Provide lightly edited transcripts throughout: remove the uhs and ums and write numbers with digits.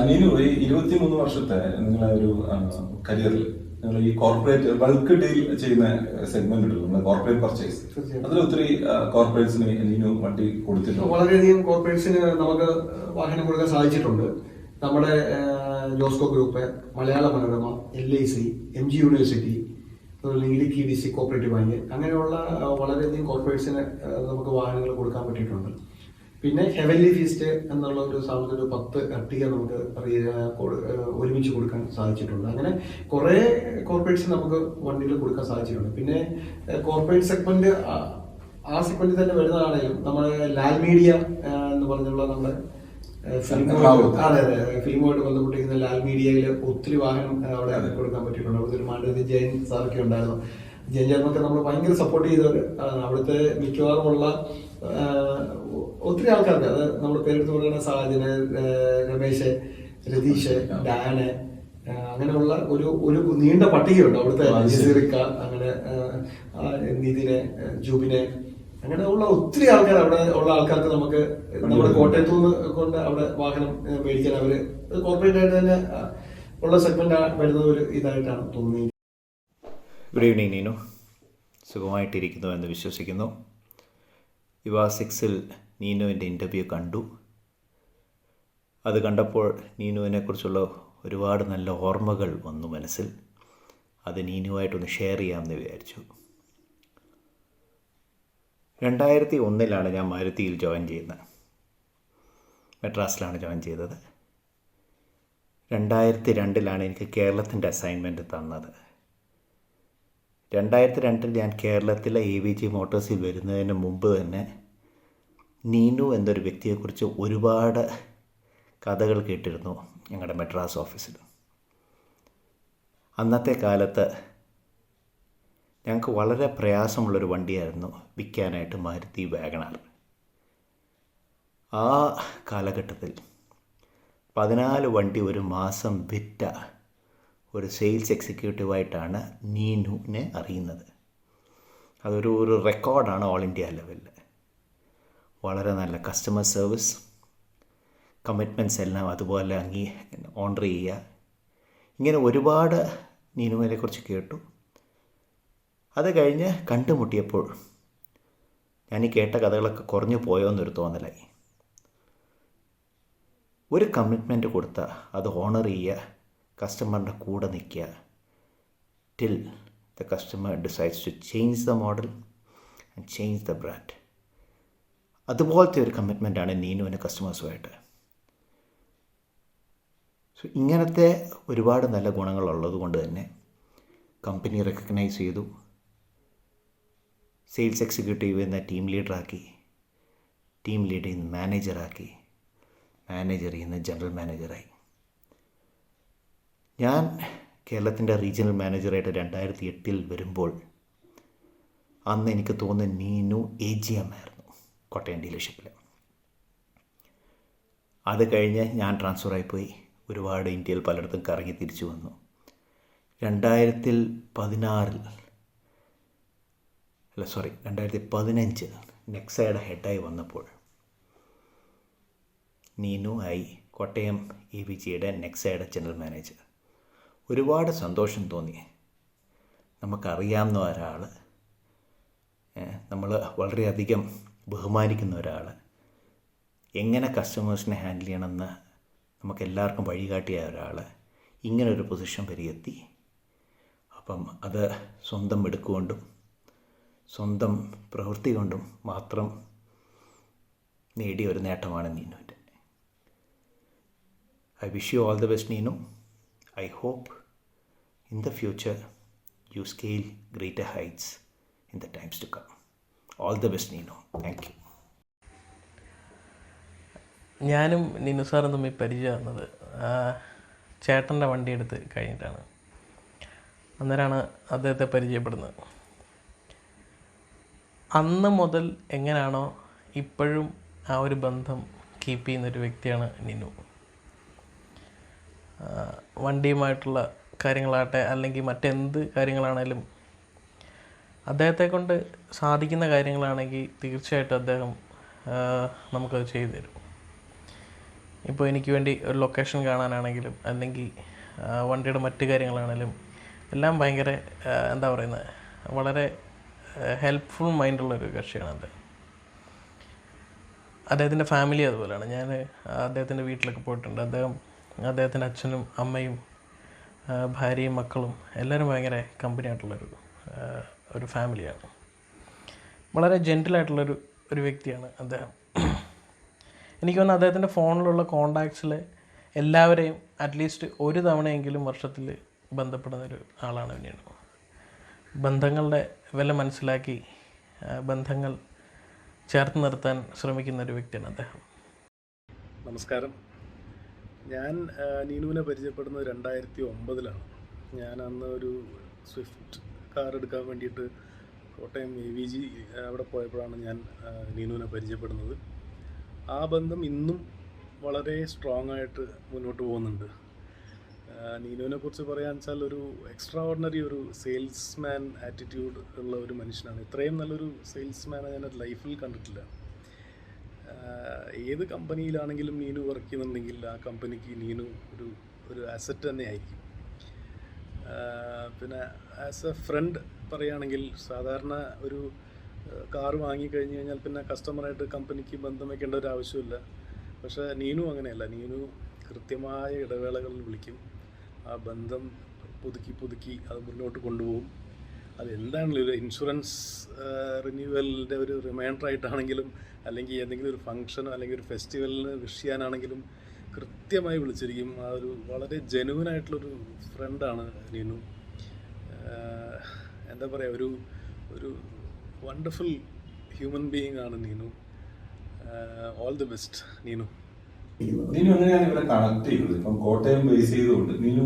നീനു, ഈ 23 വർഷത്തെ നിങ്ങളെ ഒരു കരിയറിൽ നിങ്ങൾ ഈ കോർപ്പറേറ്റ് ബൾക്ക് ഡീൽ ചെയ്യുന്ന സെഗ്മെന്റ് ഉണ്ടല്ലോ, കോർപ്പറേറ്റ് പർച്ചേസ്, അതിൽ ഒത്തിരി കോർപ്പറേറ്റ്സിന് നീനു വണ്ടി കൊടുത്തിട്ടുണ്ട്. വളരെയധികം കോർപ്പറേറ്റ്സിന് നമുക്ക് വാഹനം കൊടുക്കാൻ സാധിച്ചിട്ടുണ്ട്. നമ്മുടെ Josco group, Malayala Manorama, LIC, MG university, Idukki DC cooperative bank, അങ്ങനെയുള്ള വളരെയധികം കോർപ്പറേറ്റ്സിന് നമുക്ക് വാഹനങ്ങൾ കൊടുക്കാൻ പറ്റിയിട്ടുണ്ട്. പിന്നെ ഹെവൻലി ഫീസ്റ്റ് എന്നുള്ള ഒരു സാധനത്തിൽ ഒരു 10 അട്ടിക നമുക്ക് ഒരുമിച്ച് കൊടുക്കാൻ സാധിച്ചിട്ടുണ്ട്. അങ്ങനെ കുറേ കോർപ്പറേറ്റ്സ് നമുക്ക് വണ്ടികൾ കൊടുക്കാൻ സാധിച്ചിട്ടുണ്ട്. പിന്നെ കോർപ്പറേറ്റ് സെഗ്മെന്റ് ആ സെഗ്മെന്റിൽ തന്നെ വരുന്നതാണെങ്കിലും നമ്മുടെ ലാൽ മീഡിയ എന്ന് പറഞ്ഞുള്ള നമ്മുടെ ഫിലിമുമായിട്ട് ബന്ധപ്പെട്ടിരിക്കുന്ന ലാൽ മീഡിയയിൽ ഒത്തിരി വാഹനം അവിടെ കൊടുക്കാൻ പറ്റിയിട്ടുണ്ട്. അവിടുത്തെ ഒരു മാണ്ഡവ്യ ജയൻ സാറൊക്കെ ഉണ്ടായിരുന്നു. ജയൻ ചേർന്നൊക്കെ നമ്മൾ ഭയങ്കര സപ്പോർട്ട് ചെയ്തവർ. അവിടുത്തെ മിക്കവാറുമുള്ള ഒത്തിരി ആൾക്കാർക്ക്, അത് നമ്മുടെ പേരെടുത്ത് പറയുന്ന സാജന്, രമേശ്, രതീഷ്, ഡാന്, അങ്ങനെയുള്ള ഒരു നീണ്ട പട്ടികയുണ്ട്. അവിടുത്തെ ജസീറിക്ക, അങ്ങനെ നിതിനെ, ജൂബിനെ, അങ്ങനെയുള്ള ഒത്തിരി ആൾക്കാർ അവിടെ ഉള്ള ആൾക്കാർക്ക് നമുക്ക് നമ്മുടെ കോട്ടയത്തു നിന്ന് കൊണ്ട് അവിടെ വാഹനം മേടിക്കാൻ അവര് കോർപ്പറേറ്റ് ആയിട്ട് തന്നെ ഉള്ള സെഗ്മെന്റ് വരുന്നത് ഒരു ഇതായിട്ടാണ് തോന്നുന്നത്. ഗുഡ് ഈവനിങ് നീനു, സുഖമായിട്ടിരിക്കുന്നു എന്ന് വിശ്വസിക്കുന്നു. യുവ 6-ൽ നീനുവിൻ്റെ ഇൻ്റർവ്യൂ കണ്ടു. അത് കണ്ടപ്പോൾ നീനുവിനെക്കുറിച്ചുള്ള ഒരുപാട് നല്ല ഓർമ്മകൾ വന്നു മനസ്സിൽ. അത് നീനുവായിട്ടൊന്ന് ഷെയർ ചെയ്യാമെന്ന് വിചാരിച്ചു. 2001 ഞാൻ മാരുതിയിൽ ജോയിൻ ചെയ്യുന്നത്. മെഡ്രാസിലാണ് ജോയിൻ ചെയ്തത്. 2002 എനിക്ക് കേരളത്തിൻ്റെ അസൈൻമെൻറ്റ് തന്നത്. 2002 ഞാൻ കേരളത്തിലെ AVG മോട്ടോഴ്സിൽ വരുന്നതിന് മുമ്പ് തന്നെ നീനു എന്നൊരു വ്യക്തിയെക്കുറിച്ച് ഒരുപാട് കഥകൾ കേട്ടിരുന്നു ഞങ്ങളുടെ മെഡ്രാസ് ഓഫീസിൽ. അന്നത്തെ കാലത്ത് ഞങ്ങൾക്ക് വളരെ പ്രയാസമുള്ളൊരു വണ്ടിയായിരുന്നു വിൽക്കാനായിട്ട് മാരുതി വാഗണാർ. ആ കാലഘട്ടത്തിൽ 14 വണ്ടി ഒരു മാസം വിറ്റ ഒരു സെയിൽസ് എക്സിക്യൂട്ടീവായിട്ടാണ് നീനുവിനെ അറിയുന്നത്. അതൊരു റെക്കോർഡാണ് ഓൾ ഇന്ത്യ ലെവലിൽ. വളരെ നല്ല കസ്റ്റമർ സർവീസ്, കമ്മിറ്റ്മെൻറ്റ്സ് എല്ലാം അതുപോലെ ഓണർ ചെയ്യുക, ഇങ്ങനെ ഒരുപാട് നീനുവിനെക്കുറിച്ച് കേട്ടു. അത് കഴിഞ്ഞ് കണ്ടുമുട്ടിയപ്പോൾ ഞാൻ ഈ കേട്ട കഥകളൊക്കെ കുറഞ്ഞു പോയോ എന്നൊരു തോന്നലായി. ഒരു കമ്മിറ്റ്മെൻറ്റ് കൊടുത്താൽ അത് ഓണർ ചെയ്യുക, കസ്റ്റമറിൻ്റെ കൂടെ നിൽക്കുക till the customer decides to change the model and change the brand. അതുപോലത്തെ ഒരു കമ്മിറ്റ്മെൻറ്റാണ് നീനുവിന് കസ്റ്റമേഴ്സുമായിട്ട്. സോ ഇങ്ങനത്തെ ഒരുപാട് നല്ല ഗുണങ്ങളുള്ളത് കൊണ്ട് തന്നെ കമ്പനി റെക്കഗ്നൈസ് ചെയ്തു. സെയിൽസ് എക്സിക്യൂട്ടീവ് എന്ന ടീം ലീഡറാക്കി, ടീം ലീഡിൽ നിന്ന് മാനേജറാക്കി, മാനേജറിൽ നിന്ന് ജനറൽ മാനേജറായി. ഞാൻ കേരളത്തിൻ്റെ റീജിയണൽ മാനേജറായിട്ട് 2008 വരുമ്പോൾ അന്ന് എനിക്ക് തോന്നുന്നു നീനു AGM ആയിരുന്നു കോട്ടയം ഡീലർഷിപ്പിൽ. അത് കഴിഞ്ഞ് ഞാൻ ട്രാൻസ്ഫറായിപ്പോയി. ഒരുപാട് ഇന്ത്യയിൽ പലയിടത്തും കറങ്ങി തിരിച്ചു വന്നു. 2015 നെക്സയുടെ ഹെഡായി വന്നപ്പോൾ നീനു ആയി കോട്ടയം AVGയുടെ നെക്സയുടെ ജനറൽ മാനേജർ. ഒരുപാട് സന്തോഷം തോന്നി. നമുക്കറിയാവുന്ന ഒരാൾ, നമ്മൾ വളരെയധികം ബഹുമാനിക്കുന്ന ഒരാൾ, എങ്ങനെ കസ്റ്റമേഴ്സിനെ ഹാൻഡിൽ ചെയ്യണമെന്ന് നമുക്കെല്ലാവർക്കും വഴികാട്ടിയ ഒരാൾ ഇങ്ങനൊരു പൊസിഷൻ വരെയെത്തി. അപ്പം അത് സ്വന്തം എടുക്കുകൊണ്ടും സ്വന്തം പ്രവൃത്തി കൊണ്ടും മാത്രം നേടിയ ഒരു നേട്ടമാണ് നീനുവിൻ്റെ. I wish you all the best Neenu. I hope in the future you scale greater heights in the times to come. All the best, Nino. Thank you. ഞാനും നിനു സാറും തമ്മിൽ പരിചയമാകുന്നത് ചേട്ടൻ്റെ വണ്ടി എടുത്ത് കഴിഞ്ഞിട്ടാണ്. അന്നേരമാണ് അദ്ദേഹത്തെ പരിചയപ്പെടുന്നത്. അന്ന് മുതൽ എങ്ങനെയാണോ ഇപ്പോഴും ആ ഒരു ബന്ധം കീപ്പ് ചെയ്യുന്നൊരു വ്യക്തിയാണ് നിനു. വണ്ടിയുമായിട്ടുള്ള കാര്യങ്ങളാകട്ടെ അല്ലെങ്കിൽ മറ്റെന്ത് കാര്യങ്ങളാണേലും അദ്ദേഹത്തെ കൊണ്ട് സാധിക്കുന്ന കാര്യങ്ങളാണെങ്കിൽ തീർച്ചയായിട്ടും അദ്ദേഹം നമുക്കത് ചെയ്തു തരും. ഇപ്പോൾ എനിക്ക് വേണ്ടി ഒരു ലൊക്കേഷൻ കാണാനാണെങ്കിലും അല്ലെങ്കിൽ വണ്ടിയുടെ മറ്റു കാര്യങ്ങളാണെങ്കിലും എല്ലാം ഭയങ്കര എന്താ പറയുന്നത്, വളരെ ഹെൽപ്ഫുൾ മൈൻഡുള്ളൊരു കക്ഷിയാണ് അദ്ദേഹം. അദ്ദേഹത്തിൻ്റെ ഫാമിലി അതുപോലെയാണ്. ഞാൻ അദ്ദേഹത്തിൻ്റെ വീട്ടിലൊക്കെ പോയിട്ടുണ്ട്. അദ്ദേഹത്തിൻ്റെ അച്ഛനും അമ്മയും ഭാര്യയും മക്കളും എല്ലാവരും ഭയങ്കര കമ്പനി ആയിട്ടുള്ളൊരു ഫാമിലിയാണ്. വളരെ ജെൻറ്റിലായിട്ടുള്ളൊരു വ്യക്തിയാണ് അദ്ദേഹം. എനിക്ക് തോന്നുന്നു അദ്ദേഹത്തിൻ്റെ ഫോണിലുള്ള കോണ്ടാക്ട്സിൽ എല്ലാവരെയും അറ്റ്ലീസ്റ്റ് ഒരു തവണയെങ്കിലും വർഷത്തിൽ ബന്ധപ്പെടുന്നൊരു ആളാണ് പിന്നീട്. ബന്ധങ്ങളുടെ വില മനസ്സിലാക്കി ബന്ധങ്ങൾ ചേർത്ത് നിർത്താൻ ശ്രമിക്കുന്നൊരു വ്യക്തിയാണ് അദ്ദേഹം. നമസ്കാരം. ഞാൻ നീനുവിനെ പരിചയപ്പെടുന്നത് 2009 ഞാൻ അന്ന് ഒരു സ്വിഫ്റ്റ് കാർ എടുക്കാൻ വേണ്ടിയിട്ട് കോട്ടയം AVG അവിടെ പോയപ്പോഴാണ് ഞാൻ നീനുവിനെ പരിചയപ്പെടുന്നത്. ആ ബന്ധം ഇന്നും വളരെ സ്ട്രോങ് ആയിട്ട് മുന്നോട്ട് പോകുന്നുണ്ട്. നീനുവിനെ കുറിച്ച് പറയാൻ വെച്ചാൽ ഒരു എക്സ്ട്രാ ഓർഡിനറി ഒരു സെയിൽസ്മാൻ ആറ്റിറ്റ്യൂഡ് ഉള്ള ഒരു മനുഷ്യനാണ്. ഇത്രയും നല്ലൊരു സെയിൽസ്മാനെ ഞാൻ ലൈഫിൽ കണ്ടിട്ടില്ല. ഏത് കമ്പനിയിലാണെങ്കിലും നീനു വർക്ക് ചെയ്യുന്നുണ്ടെങ്കിൽ ആ കമ്പനിക്ക് നീനു ഒരു അസറ്റ് തന്നെ ആയിരിക്കും. പിന്നെ ആസ് എ ഫ്രണ്ട് പറയുകയാണെങ്കിൽ സാധാരണ ഒരു കാറ് വാങ്ങിക്കഴിഞ്ഞ് കഴിഞ്ഞാൽ പിന്നെ കസ്റ്റമറായിട്ട് കമ്പനിക്ക് ബന്ധം വയ്ക്കേണ്ട ഒരു ആവശ്യമില്ല. പക്ഷേ നീനു അങ്ങനെയല്ല. നീനു കൃത്യമായ ഇടവേളകളിൽ വിളിക്കും. ആ ബന്ധം പുതുക്കി അത് മുന്നോട്ട് കൊണ്ടുപോകും. അതെന്താണെങ്കിലും ഒരു ഇൻഷുറൻസ് റിന്യൂവലിൻ്റെ ഒരു റിമൈൻഡർ ആയിട്ടാണെങ്കിലും അല്ലെങ്കിൽ ഏതെങ്കിലും ഒരു ഫംഗ്ഷനോ അല്ലെങ്കിൽ ഒരു ഫെസ്റ്റിവലിന് വിഷ് ചെയ്യാനാണെങ്കിലും കൃത്യമായി വിളിച്ചിരിക്കും. ആ ഒരു വളരെ ജെന്യുവനായിട്ടുള്ളൊരു ഫ്രണ്ടാണ് നീനു. എന്താ പറയുക, ഒരു വണ്ടർഫുൾ ഹ്യൂമൻ ബീയിങ് ആണ് Neenu. All the best Neenu. Neenu എങ്ങനെയാണ് ഇവരെ കണക്ട് ചെയ്യുന്നത്? ഇപ്പം കോട്ടയം ബേസ് ചെയ്തുകൊണ്ട് നീനു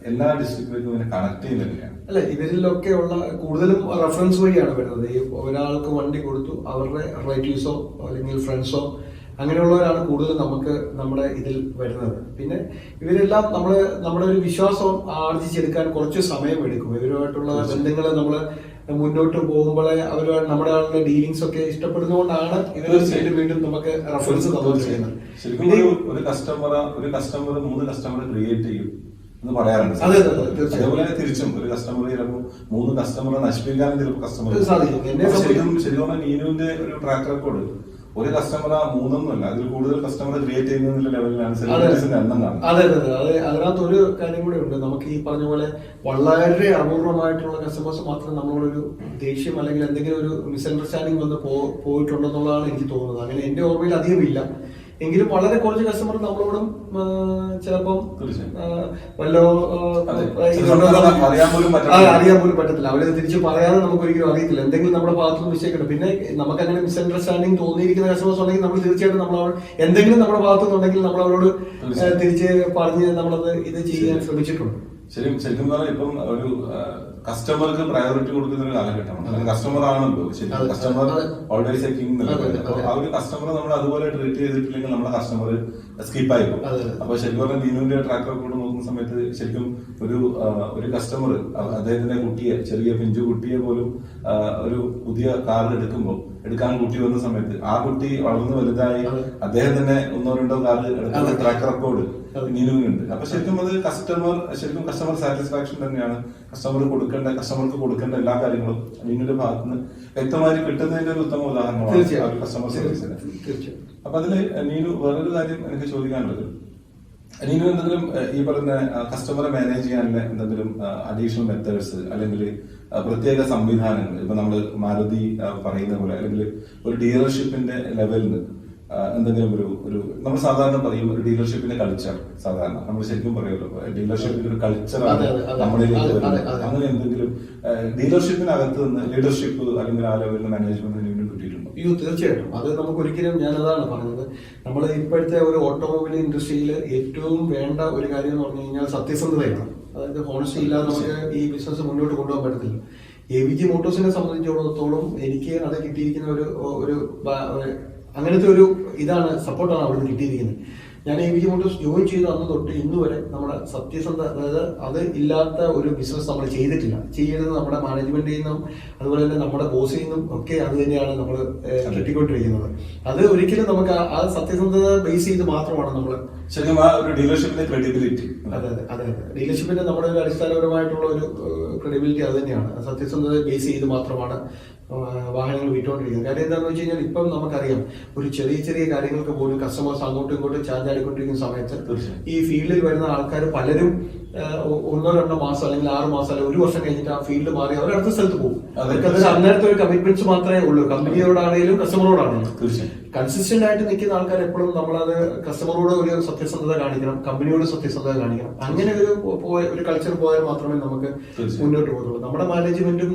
എല്ലാ ഡിസ്ട്രിക്റ്റിലേക്കും ഇവരെ കണക്ട് ചെയ്യുന്നത് എങ്ങനെയാണ്? അല്ല, ഇവരിലൊക്കെ ഉള്ള കൂടുതലും റെഫറൻസ് വഴിയാണ് വരുന്നത്. ഈ ഒരാൾക്ക് വണ്ടി കൊടുത്തു, അവരുടെ റിലേറ്റീവ്സോ അല്ലെങ്കിൽ ഫ്രണ്ട്സോ അങ്ങനെയുള്ളവരാണ് കൂടുതൽ നമുക്ക് നമ്മുടെ ഇതിൽ വരുന്നത്. പിന്നെ ഇവരെല്ലാം നമ്മുടെ ഒരു വിശ്വാസം ആർജിച്ചെടുക്കാൻ കുറച്ച് സമയം എടുക്കും. ഇവരുമായിട്ടുള്ള ബന്ധങ്ങൾ നമ്മൾ മുന്നോട്ട് പോകുമ്പോഴേ നമ്മുടെ ആളുടെ ഡീലിങ്സ് ഒക്കെ ഇഷ്ടപ്പെടുന്നതുകൊണ്ടാണ് ഇവർ വീണ്ടും നമുക്ക് റെഫറൻസ് ചെയ്യുന്നത്. ശരിക്കും ഒരു കസ്റ്റമർ 3 കസ്റ്റമർ ക്രിയേറ്റ് ചെയ്യും എന്ന് പറയാറുണ്ട്. അതേപോലെ തിരിച്ചും ഒരു കസ്റ്റമർ ചിലപ്പോൾ 3 കസ്റ്റമറെ നശിപ്പിക്കാനും ചിലപ്പോൾ കസ്റ്റമർ സാധിക്കും. ശരിക്കും നീനുവിന്റെ ഒരു ട്രാക്ക് റെക്കോർഡ് ഒരു കസ്റ്റമർ 3 അതിൽ കൂടുതൽ കസ്റ്റമർ ക്രിയേറ്റ് ചെയ്യുന്ന ലെവലിലാണ് സെലിബ്രിറ്റീസിന്റെ എണ്ണം കാണുന്നത്. അതെ, അതിനകത്ത് ഒരു കാര്യം കൂടെ ഉണ്ട്. നമുക്ക് ഈ പറഞ്ഞ പോലെ വളരെ അപൂർവമായിട്ടുള്ള കസ്റ്റമേഴ്സ് മാത്രം നമ്മളോടൊരു ദേഷ്യം അല്ലെങ്കിൽ എന്തെങ്കിലും ഒരു മിസ്അണ്ടർസ്റ്റാൻഡിങ് വന്ന് പോയിട്ടുണ്ടെന്നുള്ളതാണ് എനിക്ക് തോന്നുന്നത്. അങ്ങനെ എന്റെ ഓർമ്മയിൽ അധികം ഇല്ല. എങ്കിലും വളരെ കുറച്ച് കസ്റ്റമർ നമ്മളോടും ചിലപ്പം അറിയാൻ പോലും പറ്റത്തില്ല. അവരത് തിരിച്ച് പറയാതെ നമുക്ക് ഒരിക്കലും അറിയത്തില്ല. എന്തെങ്കിലും നമ്മുടെ ഭാഗത്തുനിന്ന് മിസ്റ്റേക്ക് ഉണ്ട്. പിന്നെ നമുക്ക് അങ്ങനെ മിസ്അണ്ടർസ്റ്റാൻഡിങ് തോന്നിയിരിക്കുന്ന കസ്റ്റമേഴ്സ് ഉണ്ടെങ്കിൽ നമ്മൾ തീർച്ചയായിട്ടും എന്തെങ്കിലും നമ്മുടെ ഭാഗത്തുനിന്നുണ്ടെങ്കിൽ നമ്മൾ അവരോട് തിരിച്ച് പറഞ്ഞ് നമ്മളത് ഇത് ചെയ്യാൻ ശ്രമിച്ചിട്ടുണ്ട്. ശരിക്കും പറഞ്ഞാൽ ഇപ്പം ഒരു കസ്റ്റമർക്ക് പ്രയോറിറ്റി കൊടുക്കുന്ന ഒരു കാലഘട്ടമാണ്. കസ്റ്റമർ ആണല്ലോ ശരി. കസ്റ്റമർ ഓൾവേസ് എ കിങ് എന്നല്ലേ. ആ ഒരു കസ്റ്റമറെ നമ്മൾ അതുപോലെ ട്രീറ്റ് ചെയ്തിട്ടില്ലെങ്കിൽ നമ്മുടെ കസ്റ്റമർ സ്കിപ്പായി പോകും. അപ്പൊ ശരിക്കും പറഞ്ഞാൽ നീനുവിന്റെ ട്രാക്ക് റെക്കോർഡ് നോക്കുന്ന സമയത്ത് ശരിക്കും ഒരു കസ്റ്റമർ അദ്ദേഹത്തിന്റെ കുട്ടിയെ, ചെറിയ പിഞ്ചു കുട്ടിയെ പോലും ഒരു പുതിയ കാർ എടുക്കാൻ കുട്ടി വന്ന സമയത്ത് ആ കുട്ടി വളർന്നു വലുതായി അദ്ദേഹം തന്നെ 1-2 കാർ എടുക്കുന്ന ട്രാക്ക് റെക്കോർഡ് നീനുവിനുണ്ട്. അപ്പൊ ശരിക്കും അത് കസ്റ്റമർ സാറ്റിസ്ഫാക്ഷൻ തന്നെയാണ്. കസ്റ്റമർക്ക് കൊടുക്കേണ്ട എല്ലാ കാര്യങ്ങളും നീനുവിന്റെ ഭാഗത്തുനിന്ന് വ്യക്തമായി കിട്ടുന്നതിന്റെ ഒരു ഉത്തമ ഉദാഹരണമാണ് കസ്റ്റമർ സർവീസിന്. അപ്പൊ അതില് നീനു വേറൊരു കാര്യം എനിക്ക് ചോദിക്കാനുള്ളത്, നീനു എന്തെങ്കിലും ഈ പറയുന്ന കസ്റ്റമറെ മാനേജ് ചെയ്യാനുള്ള എന്തെങ്കിലും അഡീഷണൽ മെത്തേഡ്സ് അല്ലെങ്കിൽ പ്രത്യേക സംവിധാനങ്ങൾ, ഇപ്പൊ നമ്മള് മാരുതി പറയുന്ന പോലെ അല്ലെങ്കിൽ ഒരു ഡീലർഷിപ്പിന്റെ ലെവലിൽ എന്തെങ്കിലും ഒരു നമ്മൾ സാധാരണ പറയും ഒരു ഡീലർഷിപ്പിന്റെ കൾച്ചർ, സാധാരണ നമ്മൾ ശരിക്കും പറയുമല്ലോ ഡീലർഷിപ്പിന്റെ ഒരു കൾച്ചറാണ് നമ്മളിലേക്ക് വരുന്നത്. അങ്ങനെ എന്തെങ്കിലും ഡീലർഷിപ്പിനകത്ത് നിന്ന് ലീഡർഷിപ്പ് അല്ലെങ്കിൽ ആ ലെവലിൽ മാനേജ്മെന്റ് കിട്ടിയിട്ടുണ്ടോ? അയ്യോ, തീർച്ചയായിട്ടും. അത് നമുക്ക് ഒരിക്കലും, ഞാനതാണ് പറഞ്ഞത്, നമ്മൾ ഇപ്പോഴത്തെ ഒരു ഓട്ടോമൊബൈൽ ഇൻഡസ്ട്രിയിൽ ഏറ്റവും വേണ്ട ഒരു കാര്യം എന്ന് പറഞ്ഞു കഴിഞ്ഞാൽ സത്യസന്ധതയാണ്. അതായത് ഹോണസ്റ്റി ഇല്ലാതെ നമുക്ക് ഈ ബിസിനസ് മുന്നോട്ട് കൊണ്ടുപോകാൻ പറ്റത്തില്ല. AVG മോട്ടോഴ്സിനെ സംബന്ധിച്ചിടത്തോളം എനിക്ക് അത് കിട്ടിയിരിക്കുന്ന ഒരു അങ്ങനത്തെ ഒരു ഇതാണ്, സപ്പോർട്ടാണ് അവിടുന്ന് കിട്ടിയിരിക്കുന്നത്. ഞാൻ AVG മോട്ടോഴ്സ് ജോയിൻ ചെയ്ത് അന്ന് തൊട്ട് ഇന്ന് വരെ നമ്മുടെ സത്യസന്ധ, അതായത് അത് ഇല്ലാത്ത ഒരു ബിസിനസ് നമ്മൾ ചെയ്തിട്ടില്ല. ചെയ്യുന്നത് നമ്മുടെ മാനേജ്മെന്റിൽ നിന്നും അതുപോലെ തന്നെ നമ്മുടെ ബോസിൽ നിന്നും ഒക്കെ അത് തന്നെയാണ് നമ്മൾ കിട്ടിക്കൊണ്ടിരിക്കുന്നത്. അത് ഒരിക്കലും നമുക്ക് ആ സത്യസന്ധത ബേസ് ചെയ്ത് മാത്രമാണ് നമ്മൾ ശരിക്കും ആ ഒരു ഡീലർഷിപ്പിന്റെ ക്രെഡിബിലിറ്റി. അതെ ഡീലർഷിപ്പിന്റെ നമ്മുടെ ഒരു അടിസ്ഥാനപരമായിട്ടുള്ള ഒരു ക്രെഡിബിലിറ്റി അത് തന്നെയാണ്. സത്യസന്ധത ബേസ് ചെയ്ത് മാത്രമാണ് വാഹനങ്ങൾ വിറ്റുകൊണ്ടിരിക്കുന്നത്. കാര്യം എന്താണെന്ന് വെച്ച് കഴിഞ്ഞാൽ ഇപ്പം നമുക്കറിയാം, ഒരു ചെറിയ കാര്യങ്ങൾക്ക് പോലും കസ്റ്റമേഴ്സ് അങ്ങോട്ടും ഇങ്ങോട്ടും ചാഞ്ചാടിക്കൊണ്ടിരിക്കുന്ന സമയത്ത് ഈ ഫീൽഡിൽ വരുന്ന ആൾക്കാർ പലരും 1-2 മാസം അല്ലെങ്കിൽ 6 മാസം അല്ലെങ്കിൽ 1 വർഷം കഴിഞ്ഞിട്ട് ആ ഫീൽഡ് മാറി അവർ അടുത്ത സ്ഥലത്ത് പോകും. അവർക്ക് അതിന് അന്നേരത്തെ ഒരു കമ്മിറ്റ്മെന്റ്സ് മാത്രമേ ഉള്ളൂ, കമ്പനിയോടാണെങ്കിലും കസ്റ്റമറോടാണെങ്കിലും. കൺസിസ്റ്റന്റ് ആയിട്ട് നിൽക്കുന്ന ആൾക്കാർ എപ്പോഴും നമ്മളത് കസ്റ്റമറോട് ഒരു സത്യസന്ധത കാണിക്കണം, കമ്പനിയോട് സത്യസന്ധത കാണിക്കണം. അങ്ങനെ ഒരു കൾച്ചർ പോയാൽ മാത്രമേ നമുക്ക് മുന്നോട്ട് പോകുള്ളൂ. നമ്മുടെ മാനേജ്മെന്റും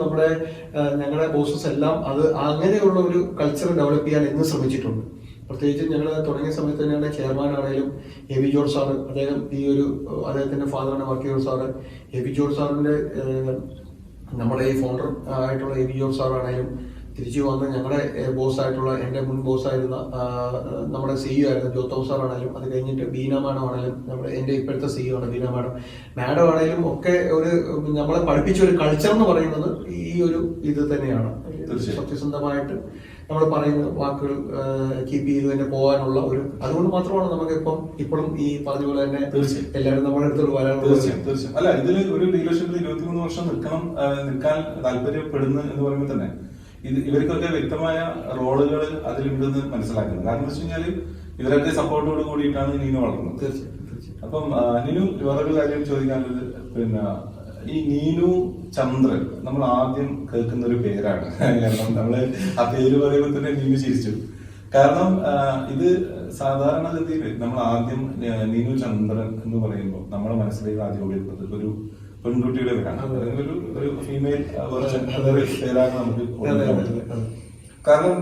ഞങ്ങളുടെ ബോസസ് എല്ലാം അത് അങ്ങനെയുള്ള ഒരു കൾച്ചർ ഡെവലപ്പ് ചെയ്യാൻ എന്ന് ശ്രമിച്ചിട്ടുണ്ട്. പ്രത്യേകിച്ച് ഞങ്ങൾ തുടങ്ങിയ സമയത്ത് തന്നെയാണ് ചെയർമാൻ ആണെങ്കിലും AV ജോർജ് സാറ്, അദ്ദേഹത്തിന്റെ ഫാദറാണ് വർക്കിയൂർ സാറ്. AV ജോർജ് സാറിന്റെ നമ്മുടെ ഈ ഫൗണ്ടർ ആയിട്ടുള്ള AV ജോർജ് സാറാണെങ്കിലും തിരിച്ചു വന്ന് ഞങ്ങളുടെ ബോസ് ആയിട്ടുള്ള എൻ്റെ മുൻ ബോസായിരുന്ന നമ്മുടെ CEO ആയിരുന്ന ജോത്തോം സാറാണെങ്കിലും, അത് കഴിഞ്ഞിട്ട് ബീന മാഡം ആണെങ്കിലും, നമ്മുടെ എൻ്റെ ഇപ്പോഴത്തെ CEO ആണ് ബീന മാഡം ആണെങ്കിലും ഒക്കെ ഒരു നമ്മളെ പഠിപ്പിച്ച ഒരു കൾച്ചർ എന്ന് പറയുന്നത് ഈ ഒരു ഇത് തന്നെയാണ്. സത്യസന്ധമായിട്ട് നമ്മൾ പറയുന്ന വാക്കുകൾ കീപ്പ് ചെയ്ത് തന്നെ പോകാനുള്ള ഒരു, അതുകൊണ്ട് മാത്രമാണ് നമുക്ക് ഇപ്പോഴും ഈ പറഞ്ഞ പോലെ തന്നെ എല്ലാവരും നമ്മുടെ അടുത്തോട് വരാനുള്ള. തീർച്ചയായും അല്ല, ഇതിൽ ഒരു ഡീലർഷിപ്പിൽ 23 വർഷം നിൽക്കാൻ താല്പര്യപ്പെടുന്നു എന്ന് പറയുമ്പോൾ തന്നെ ഇവർക്കൊക്കെ വ്യക്തമായ റോളുകൾ അതിലുണ്ടെന്ന് മനസ്സിലാക്കുന്നത്. കാരണം എന്താ വെച്ച് കഴിഞ്ഞാൽ ഇവരൊക്കെ സപ്പോർട്ടോട് കൂടിയിട്ടാണ് നീനു വളർന്നത്. തീർച്ചയായും. അപ്പം നീനു വേറൊരു കാര്യം ചോദിക്കാനുള്ളത്, പിന്നെ ഈ നീനു ചന്ദ്രൻ നമ്മൾ ആദ്യം കേൾക്കുന്ന ഒരു പേരാണ്. കാരണം നമ്മള് ആ പേര് പറയുമ്പോൾ തന്നെ നീനു ചിരിച്ചു. കാരണം ഇത് സാധാരണഗതിയിൽ നമ്മൾ ആദ്യം നീനു ചന്ദ്രൻ എന്ന് പറയുമ്പോൾ നമ്മുടെ മനസ്സിലേക്ക് ആദ്യം ഓടിക്കുന്നത് ഒരു പെൺകുട്ടിയുടെ പേരാണ്, ഒരു ഫീമെയിൽ വെർഷൻ പേരാണ് നമുക്ക്. കാരണം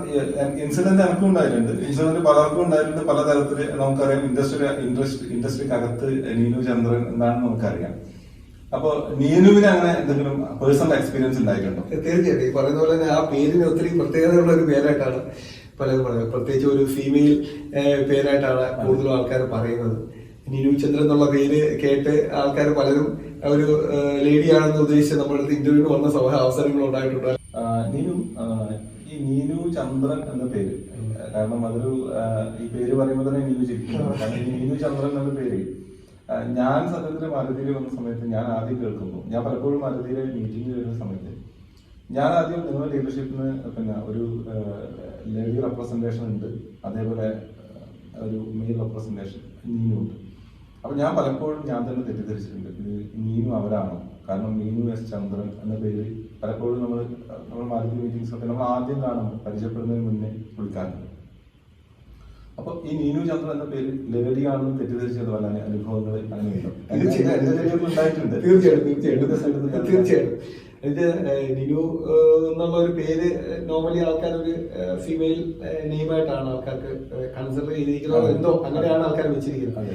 ഇൻസിഡന്റ് എനിക്കും ഉണ്ടായിട്ടുണ്ട്, ഇൻസിഡന്റ് പലർക്കും ഉണ്ടായിട്ടുണ്ട്, പലതരത്തില് നമുക്കറിയാം. ഇൻഡസ്ട്രിക്കകത്ത് നീനു ചന്ദ്രൻ എന്താണെന്ന് നമുക്കറിയാം. അപ്പൊ നീനുവിന് അങ്ങനെ എന്തെങ്കിലും പേഴ്സണൽ എക്സ്പീരിയൻസ് ഉണ്ടായിട്ടുണ്ടോ? തീർച്ചയായിട്ടും. ഈ പറയുന്ന പോലെ തന്നെ ആ പേരിന് ഒത്തിരി പ്രത്യേകതയുള്ള ഒരു പേരായിട്ടാണ് പലരും പറയുന്നത്. പ്രത്യേകിച്ച് ഒരു ഫീമെയിൽ പേരായിട്ടാണ് കൂടുതലും ആൾക്കാർ പറയുന്നത്. നീനു ചന്ദ്രൻ എന്നുള്ള പേര് കേട്ട് ആൾക്കാർ പലരും ഒരു ലേഡിയാണെന്ന് ഉദ്ദേശിച്ച് നമ്മുടെ അടുത്ത് ഇന്റർവ്യൂവിന് വന്ന അവസരങ്ങൾ ഉണ്ടായിട്ടുണ്ട്. ഈ നീനു ചന്ദ്രൻ എന്ന പേര്, കാരണം അതൊരു ഈ പേര് പറയുമ്പോൾ തന്നെ നീനു ചിരിക്കുന്നു. കാരണം ഈ നീനു ചന്ദ്രൻ എന്ന പേര് ഞാൻ സത്യത്തിൽ മാരുതിയിൽ വന്ന സമയത്ത് ഞാൻ ആദ്യം കേൾക്കുമ്പോൾ, ഞാൻ പലപ്പോഴും മാരുതിയിലെ മീറ്റിംഗിൽ വരുന്ന സമയത്ത് ഞാൻ ആദ്യം നിങ്ങളുടെ ഡീലർഷിപ്പിന് പിന്നെ ഒരു ലേഡി റെപ്രസെന്റേഷൻ ഉണ്ട്, അതേപോലെ ഒരു മെയിൽ റെപ്രസെന്റേഷൻ നീനു ഉണ്ട്. അപ്പൊ ഞാൻ പലപ്പോഴും ഞാൻ തന്നെ തെറ്റിദ്ധരിച്ചിട്ടുണ്ട്, ഇത് നീനു അവരാണോ? കാരണം നീനു എസ് ചന്ദ്രൻ എന്ന പേര് പലപ്പോഴും നമ്മൾ മാരുതി മീറ്റിംഗ്സ് ഒക്കെ നമ്മൾ ആദ്യം കാണുമ്പോൾ പരിചയപ്പെടുന്നതിന് മുന്നേ വിളിക്കാറുണ്ട്. അപ്പൊ ഈ നീനു ചന്ദ്രൻ എന്ന പേര് ലേഡിയാണെന്ന് തെറ്റിദ്ധരിച്ചത് പല അനുഭവങ്ങൾ അങ്ങനെയുണ്ടോ? ഉണ്ടായിട്ടുണ്ട്. തീർച്ചയായിട്ടും. ഇത് നിനു എന്നുള്ള ഒരു പേര് നോർമലി ആൾക്കാർ ഒരു ഫീമെയിൽ നെയിമായിട്ടാണ് ആൾക്കാർക്ക് കൺസിഡർ ചെയ്തിരിക്കുന്നത്. എന്തോ അങ്ങനെയാണ് ആൾക്കാർ വെച്ചിരിക്കുന്നത്.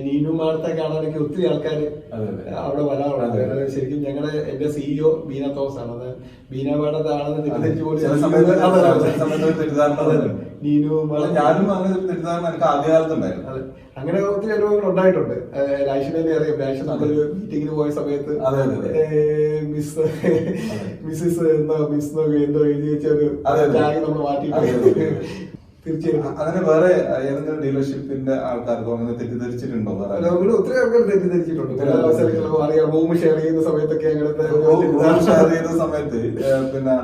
നീനു മാഡത്തെ കാണാനൊക്കെ ഒത്തിരി ആൾക്കാർ അവിടെ വരാറുണ്ട്. ശരിക്കും എന്റെ CEO ബീന തോമസ് ആണ്. അത് ബീന മാഡത്താണെന്ന് തെറ്റിദ്ധരിച്ചു പോലും നീനു ഞാനും അങ്ങനെ തെറ്റിദ്ധാരണ എനിക്ക് ആദ്യകാലത്തുണ്ടായിരുന്നു. അതെ, അങ്ങനെ ഒത്തിരി അനുഭവങ്ങൾ ഉണ്ടായിട്ടുണ്ട്. രാഷിനെ അറിയാം. രാഷൻ നമ്മളൊരു മീറ്റിങ്ങിന് പോയ സമയത്ത് മിസ്സസ് എന്തോ എഴുതി വെച്ച ഒരു ടാഗ് നമ്മൾ മാറ്റി. തീർച്ചയായും അങ്ങനെ വേറെ ഏതെങ്കിലും ഡീലർഷിപ്പിന്റെ ആൾക്കാർക്കോ അങ്ങനെ തെറ്റിദ്ധരിച്ചിട്ടുണ്ടോ? ഒത്തിരി ആൾക്കാർ തെറ്റിദ്ധരിച്ചിട്ടുണ്ട്. പല അവസരങ്ങളും അറിയാം. റൂം ഷെയർ ചെയ്യുന്ന സമയത്തൊക്കെ അങ്ങനത്തെ ഷെയർ ചെയ്യുന്ന സമയത്ത് പിന്നെ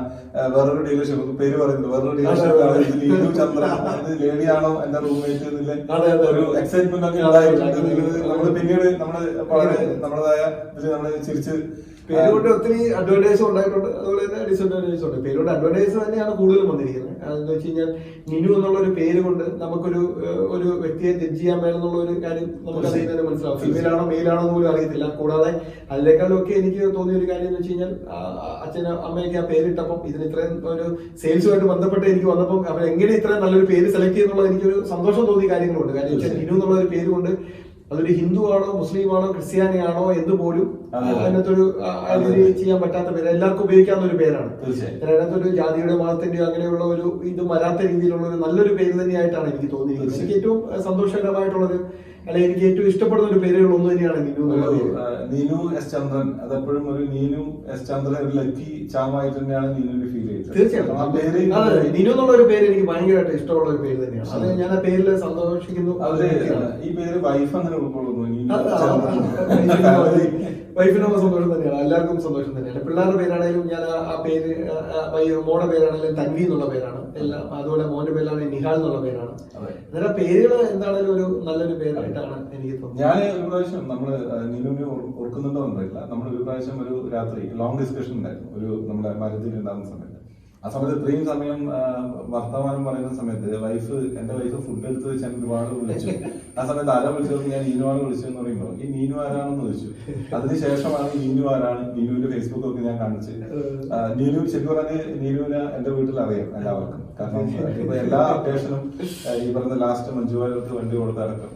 വേറൊരു ഡീലർഷിപ്പ് പേര് പറയുന്നത് വേറൊരു ഡീലർഷിപ്പ് നീനു ചന്ദ്രൻ ലേഡിയാണോ എന്റെ റൂംമേറ്റ് എന്നില്ല ഒരു എക്സൈറ്റ്മെന്റ് ഒക്കെ ഉണ്ടായിട്ടുണ്ട്. നമ്മള് പിന്നീട് നമ്മുടേതായ ഇതിൽ നമ്മള് ചിരിച്ച് പേരുകൊണ്ട് ഒത്തിരി അഡ്വാൻറ്റേജ് ഉണ്ടായിട്ടുണ്ട്, അതുപോലെ തന്നെ ഡിസഡ്വാൻറ്റേജസ് ഉണ്ട്. പേരുകൊണ്ട് അഡ്വാൻറ്റേജ് തന്നെയാണ് കൂടുതലും വന്നിരിക്കുന്നത്. അതെന്ന് വെച്ച് കഴിഞ്ഞാൽ നിനു എന്നുള്ള ഒരു പേര് കൊണ്ട് നമുക്കൊരു വ്യക്തിയെ ജഡ്ജ് ചെയ്യാൻ വേണമെന്നുള്ള ഒരു കാര്യം നമുക്ക് അതിൽ തന്നെ മനസ്സിലാവും. ഫീമെയിലാണോ മെയിലാണോ എന്ന് പോലും അറിയത്തില്ല. കൂടാതെ അതിനേക്കാളും ഒക്കെ എനിക്ക് തോന്നിയ ഒരു കാര്യം എന്ന് വെച്ച് കഴിഞ്ഞാൽ അച്ഛനും അമ്മയൊക്കെ ആ പേരിട്ടപ്പം ഇതിന് ഇത്രയും ഒരു സെയിൽസുമായിട്ട് ബന്ധപ്പെട്ട് എനിക്ക് വന്നപ്പം അവർ എങ്ങനെ ഇത്രയും നല്ലൊരു പേര് സെലക്ട് ചെയ്യുന്നുള്ള എനിക്കൊരു സന്തോഷം തോന്നിയ കാര്യങ്ങളുണ്ട്. കാര്യം വെച്ചാൽ നിനു എന്നുള്ള ഒരു പേര് കൊണ്ട് അതൊരു ഹിന്ദു ആണോ മുസ്ലിം ആണോ ക്രിസ്ത്യാനിയാണോ എന്ന് പോലും അതിനകത്തൊരു ചെയ്യാൻ പറ്റാത്ത പേര്, എല്ലാവർക്കും ഉപയോഗിക്കാവുന്ന ഒരു പേരാണ്. അതിനകത്തൊരു ജാതിയുടെ മതത്തിന്റെയോ അങ്ങനെയുള്ള ഒരു ഇത് വരാത്ത രീതിയിലുള്ള ഒരു നല്ലൊരു പേര് തന്നെയായിട്ടാണ് എനിക്ക് തോന്നിയിരിക്കുന്നത്. എനിക്ക് ഏറ്റവും സന്തോഷകരമായിട്ടുള്ളത് അല്ലെങ്കിൽ എനിക്ക് ഏറ്റവും ഇഷ്ടപ്പെടുന്ന ഒരു പേരുകൾ ഒന്ന് തന്നെയാണ് നീനു എസ് ചന്ദ്രൻ. അതെപ്പോഴും ഒരു നീനു എസ് ചന്ദ്രൻ ഒരു ലക്കി ചാമായിട്ട് തന്നെയാണ് നീനുവിന്റെ ഫീൽ ചെയ്യുന്നത്. തീർച്ചയായിട്ടും നീനു എന്നുള്ള ഒരു പേര് എനിക്ക് ഭയങ്കരമായിട്ട് ഇഷ്ടമുള്ള ഒരു പേര് തന്നെയാണ്. അത് ഞാൻ ആ പേരിൽ സന്തോഷിക്കുന്നു. ഈ പേര് വൈഫ് അങ്ങനെ ഉൾക്കൊള്ളുന്നു. വൈഫിനൊക്കെ സന്തോഷം തന്നെയാണ്, എല്ലാവർക്കും സന്തോഷം തന്നെയാണ്. പിള്ളേരുടെ പേരാണെങ്കിലും ഞാൻ ആ പേര്, മോടെ പേരാണെങ്കിലും തൻവി എന്നുള്ള പേരാണ് എല്ലാം. അതുപോലെ മോന്റെ പേരാണെങ്കിൽ നിഹാൽ എന്നുള്ള പേരാണ്. അന്നേരം പേരുകൾ എന്താണെങ്കിലും ഒരു നല്ലൊരു പേരായിട്ടാണ് എനിക്ക് തോന്നുന്നത്. ഞാൻ ഒരു പ്രാവശ്യം നമ്മള് നീനുവിനെ ഓർക്കുന്നുണ്ടോ എന്നറിയില്ല, നമ്മൾ ഒരു പ്രാവശ്യം ഒരു രാത്രി ലോങ് ഡിസ്കഷൻ ഉണ്ടായിരുന്നു ഒരു നമ്മുടെ മരത്തിൽ ഉണ്ടാകുന്ന സമയത്ത്. ആ സമയത്ത് ഇത്രയും സമയം വർത്തമാനം പറയുന്ന സമയത്ത് എന്റെ വൈഫ് ഫുഡ് എടുത്ത് വെച്ച് ഞാൻ ഒരുപാട് വിളിച്ചു. ആ സമയത്ത് ആരാ വിളിച്ചത്, ഞാൻ നീനുവാണ് വിളിച്ചതെന്ന് പറയുമ്പോൾ ഈ നീനു ആരാണെന്ന് ചോദിച്ചു. അതിനുശേഷമാണ് നീനു ആരാണ് നീനുവിന്റെ ഫേസ്ബുക്ക് ഒക്കെ ഞാൻ കാണിച്ചു. നീനു ശരിക്കും പറഞ്ഞാൽ നീനുവിനെ എന്റെ വീട്ടിൽ അറിയാം എല്ലാവർക്കും. കാരണം ഇപ്പൊ എല്ലാ അപ്ഡേഷനും ഈ പറഞ്ഞ ലാസ്റ്റ് മഞ്ജുവാർക്ക് വണ്ടി കൊടുത്ത അടക്കം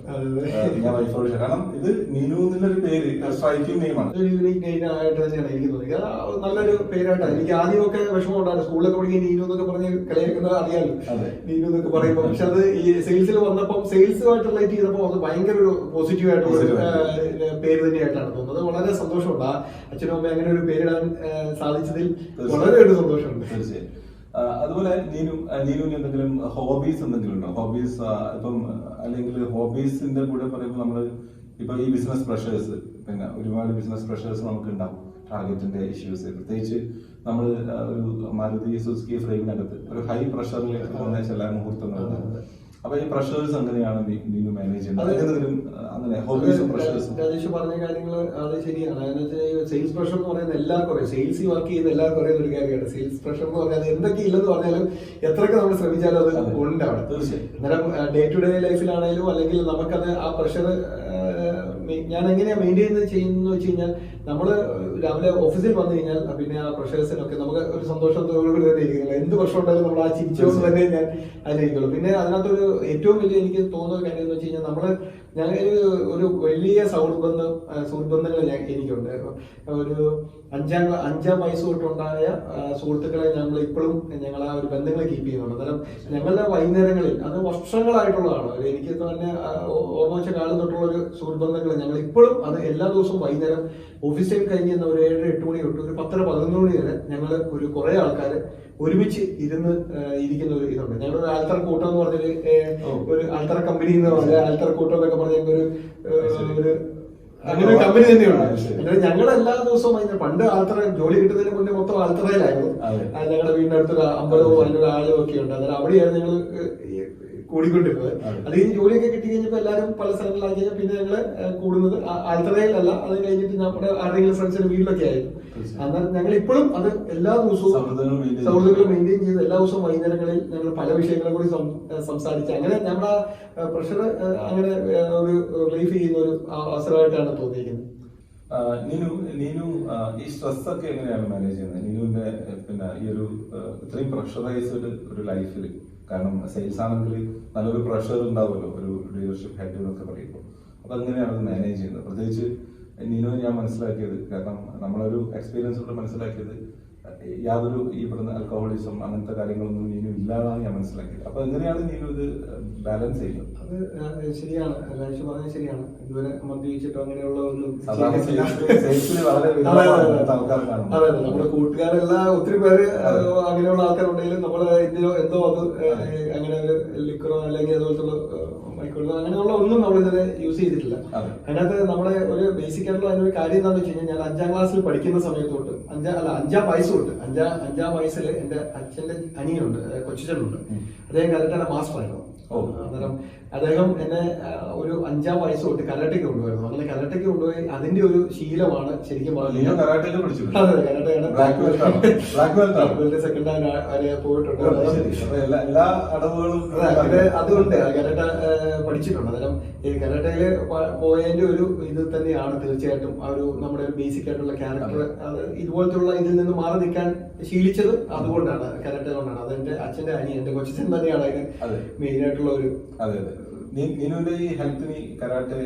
ഞാൻ വൈഫോട്. കാരണം ഇത് നീനു എന്നുള്ളൊരു പേര് സ്ട്രൈക്കിംഗ് നെയിമാണ്. യൂണിക് നെയിം ആയിട്ട് തന്നെയാണ് എനിക്ക് തോന്നിയത്. നല്ലൊരു പേരായിട്ടാണ്. എനിക്ക് ആദ്യമൊക്കെ വിഷമം ഉണ്ടായിരുന്നു, സ്കൂളിലൊക്കെ പഠിക്കാൻ നീനു എന്നൊക്കെ പറഞ്ഞ് കളിയാക്കുന്നത് അറിയാമല്ലോ, നീനു എന്നൊക്കെ പറയുമ്പോൾ. പക്ഷെ അത് ഈ സെയിൽസിൽ വന്നപ്പം സെയിൽസുമായിട്ട് റിലേറ്റ് ചെയ്തപ്പോൾ അത് ഭയങ്കര ഒരു പോസിറ്റീവ് ആയിട്ടുള്ള പേര് തന്നെയായിട്ടാണ് തോന്നുന്നത്. വളരെ സന്തോഷമുണ്ട് ആ അച്ഛനും അമ്മയും അങ്ങനെ ഒരു പേരിടാൻ സാധിച്ചതിൽ വളരെ ഒരു സന്തോഷമുണ്ട്. തീർച്ചയായും. അതുപോലെ നീനുവിന് എന്തെങ്കിലും ഹോബീസ് എന്തെങ്കിലും ഉണ്ടോ? ഹോബീസ് ഇപ്പം അല്ലെങ്കിൽ ഹോബീസിന്റെ കൂടെ പറയുമ്പോൾ നമ്മള് ഇപ്പൊ ഈ ബിസിനസ് പ്രഷേഴ്സ്, പിന്നെ ഒരുപാട് ബിസിനസ് പ്രഷേഴ്സ് നമുക്ക് ഉണ്ടാവും. ടാർഗറ്റിന്റെ ഇഷ്യൂസ്, പ്രത്യേകിച്ച് നമ്മൾ ഒരു മാരുതി സുസുക്കി ഫ്രെയിമിനകത്ത് ഒരു ഹൈ പ്രഷറിലേക്ക് പോകുന്ന ചില മുഹൂർത്തങ്ങളുണ്ട്. അപ്പൊ ഈ പ്രഷേഴ്സ് എങ്ങനെയാണ് നീനു മാനേജ് ചെയ്യുന്നത്? അങ്ങനെ ഹോബീസും പ്രഷേഴ്സും രാജേഷ് പറഞ്ഞ കാര്യങ്ങൾ അത് ശരിയാണ്. സെയിൽസ് പ്രഷർ എന്ന് പറയുന്നത് എല്ലാവർക്കും അറിയാം, സെയിൽസ് വർക്ക് ചെയ്യുന്ന എല്ലാവർക്കും അറിയുന്ന ഒരു കാര്യമാണ്. സെയിൽസ് പ്രഷർ എന്ന് പറഞ്ഞാൽ എന്തൊക്കെ ഇല്ലെന്ന് പറഞ്ഞാലും എത്രയൊക്കെ നമ്മൾ ശ്രമിച്ചാലും അത് ഉണ്ട് അവിടെ. തീർച്ചയായും. അന്നേരം ഡേ ടു ഡേ ലൈഫിലാണെങ്കിലും അല്ലെങ്കിൽ നമുക്കത് ആ പ്രഷർ ഞാൻ എങ്ങനെയാ മെയിൻറ്റെയിൻ ചെയ്യുന്നത് വെച്ച് കഴിഞ്ഞാൽ, നമ്മള് രാവിലെ ഓഫീസിൽ വന്നു കഴിഞ്ഞാൽ പിന്നെ ആ പ്രഷേഴ്സിനൊക്കെ നമുക്ക് ഒരു സന്തോഷത്തോടുകൂടി തന്നെ ഇരിക്കുന്നില്ല. എന്ത് പ്രശ്നം ഉണ്ടായാലും നമ്മൾ ആ ചിരിച്ചുകൊണ്ട് തന്നെ ഞാൻ അതിലിരിക്കുള്ളൂ. പിന്നെ അതിനകത്തൊരു ഏറ്റവും വലിയ എനിക്ക് തോന്നുന്ന കാര്യം എന്ന് വെച്ച് കഴിഞ്ഞാൽ ഞങ്ങൾ ഒരു വലിയ സുഹൃത്ബന്ധങ്ങൾ എനിക്കുണ്ട്. ഒരു അഞ്ചാം വയസ്സ് തൊട്ടുണ്ടായ സുഹൃത്തുക്കളെ ഞങ്ങൾ ഇപ്പോഴും ഞങ്ങൾ ആ ഒരു ബന്ധങ്ങൾ കീപ്പ് ചെയ്യുന്നുണ്ട്. അന്നേരം ഞങ്ങളുടെ വൈകുന്നേരങ്ങളിൽ അത് വർഷങ്ങളായിട്ടുള്ളതാണ്. എനിക്ക് തന്നെ ഓർമ്മ വെച്ച കാലം തൊട്ടുള്ള ഒരു സുഹൃത്ബന്ധങ്ങൾ ഞങ്ങൾ ഇപ്പോഴും അത് എല്ലാ ദിവസവും വൈകുന്നേരം ഓഫീസ് ടൈം കഴിഞ്ഞ് ഒരു 7-8 മണി തൊട്ട് ഒരു 10-11 മണി വരെ ഞങ്ങൾ ഒരു കുറെ ആൾക്കാർ ഒരുമിച്ച് ഇരിക്കുന്ന ഒരു ഇതുണ്ട്. ഞങ്ങളൊരു ആൽത്തറ കൂട്ടം എന്ന് പറഞ്ഞൊരു ഒരു ആൽത്തറ കമ്പനി എന്ന് പറഞ്ഞ ആൽത്തറ കൂട്ടം എന്നൊക്കെ പറഞ്ഞ ഒരു അങ്ങനെ ഒരു കമ്പനി തന്നെയുണ്ട്. അതായത് ഞങ്ങൾ എല്ലാ ദിവസവും പണ്ട് ആൽത്തറ ജോലി കിട്ടുന്നതിന് മുന്നേ മൊത്തം ആൽത്തറയിലായിരുന്നു. ഞങ്ങളുടെ വീടിന്റെ അടുത്തൊരു 50 അതിനൊരു ആളും ഒക്കെ ഉണ്ട്. അന്നേരം അവിടെയാണ് ഞങ്ങൾ കൂടിക്കൊണ്ടിരുന്നത്. അത് കഴിഞ്ഞ് ജോലിയൊക്കെ കിട്ടി കഴിഞ്ഞപ്പോൾ എല്ലാവരും പല സ്ഥലങ്ങളിലാക്കി കഴിഞ്ഞാൽ പിന്നെ ഞങ്ങള് കൂടുന്നത് ആൽത്തറയിലല്ല, അത് കഴിഞ്ഞിട്ട് നമ്മുടെ ആരുടെയെങ്കിലും ഫ്രണ്ട്സിന്റെ വീട്ടിലൊക്കെ ആയിരുന്നു. എന്നാൽ ഞങ്ങൾ ഇപ്പോഴും അത് എല്ലാ ദിവസവും സൗഹൃദങ്ങൾ മെയിൻറ്റെയിൻ ചെയ്ത് എല്ലാ ദിവസവും വൈകുന്നേരങ്ങളിൽ ഞങ്ങൾ പല വിഷയങ്ങളെ കൂടി സംസാരിച്ച് അങ്ങനെ നമ്മുടെ പ്രഷർ അങ്ങനെ ഒരു റിലീഫ് ചെയ്യുന്ന ഒരു അവസരമായിട്ടാണ് തോന്നിയിരിക്കുന്നത്. നീനു ഈ സ്ട്രെസ് ഒക്കെ എങ്ങനെയാണ് മാനേജ് ചെയ്യുന്നത്? നീനുവിന്റെ പിന്നെ ഈ ഒരു ഇത്രയും പ്രഷറൈസ്ഡ് ഒരു ലൈഫിൽ, കാരണം സെയിൽസ് ആണെങ്കിൽ നല്ലൊരു പ്രഷർ ഉണ്ടാവുമല്ലോ ഒരു ഡീലർഷിപ്പ് ഹെഡ് എന്നൊക്കെ പറയുമ്പോൾ. അപ്പൊ എങ്ങനെയാണ് അത് മാനേജ് ചെയ്യുന്നത്? പ്രത്യേകിച്ച് നീനു ഞാൻ മനസ്സിലാക്കിയത്, കാരണം നമ്മളൊരു എക്സ്പീരിയൻസിലൂടെ മനസ്സിലാക്കിയത് യാതൊരു ഈ പറയുന്ന ആൽക്കഹോളിസം അങ്ങനത്തെ കാര്യങ്ങളൊന്നും നീനു ഇല്ലാതാണ് ഞാൻ മനസ്സിലാക്കിയത്. അപ്പൊ എങ്ങനെയാണ് നീനു ഇത് ബാലൻസ് ചെയ്യുന്നത്? അത് ശരിയാണ്, രാജേഷ് പറഞ്ഞത് ശരിയാണ്. ഇതുവരെ മദ്യപിച്ചിട്ടോ അങ്ങനെയുള്ള ഒന്നും അതെ നമ്മുടെ കൂട്ടുകാരെല്ലാം ഒത്തിരി പേര് അങ്ങനെയുള്ള ആൾക്കാരുണ്ടെങ്കിലും നമ്മള് എന്തോ അത് അങ്ങനെ ഒരു ലിക്കറോ അല്ലെങ്കിൽ അതുപോലത്തുള്ള മൈക്കോളോ അങ്ങനെയുള്ള ഒന്നും നമ്മളിതുവരെ യൂസ് ചെയ്തിട്ടില്ല. അതിനകത്ത് നമ്മുടെ ഒരു ബേസിക് ആയിട്ടുള്ള അതിനൊരു കാര്യം എന്താണെന്ന് വെച്ച് കഴിഞ്ഞാൽ, ഞാൻ 5ാം ക്ലാസ്സിൽ പഠിക്കുന്ന സമയത്ത് തൊട്ട് 5ാം വയസ്സ് തൊട്ട് 5ാം വയസ്സിൽ എന്റെ അച്ഛന്റെ അനിയനുണ്ട്, കൊച്ചുചനുണ്ട്. അദ്ദേഹം കരാട്ടയുടെ മാസ്റ്റർ ആയിരുന്നു. അന്നേരം അദ്ദേഹം എന്നെ ഒരു 5ാം വയസ്സ് തൊട്ട് കരാട്ടയ്ക്ക് കൊണ്ടുപോയിരുന്നു. അങ്ങനെ കരാട്ടയ്ക്ക് കൊണ്ടുപോയി അതിന്റെ ഒരു ശീലമാണ് ശരിക്കും പറഞ്ഞാൽ സെക്കൻഡ് വരെ പോയിട്ടുണ്ട്. അതുകൊണ്ട് കരാട്ട പഠിച്ചിട്ടുണ്ട്. അന്നേരം ഈ കരാട്ടയില് പോയതിന്റെ ഒരു ഇത് തന്നെയാണ് തീർച്ചയായിട്ടും ആ ഒരു നമ്മുടെ ബേസിക് ആയിട്ടുള്ള ക്യാരക്ടർ അത് ഇതുപോലത്തുള്ള ഇതിൽ നിന്ന് മാറി നിൽക്കാൻ ശീലിച്ചത് അതുകൊണ്ടാണ്, കരാട്ട കൊണ്ടാണ്. അത് എന്റെ അച്ഛന്റെ അനിയൻ, എന്റെ കൊച്ചൻ തന്നെയാണ് അതിന് മെയിൻ ആയിട്ടുള്ള ഒരു നീനുവിന്റെ ഈ ഹെൽത്തിന് കരാട്ടെ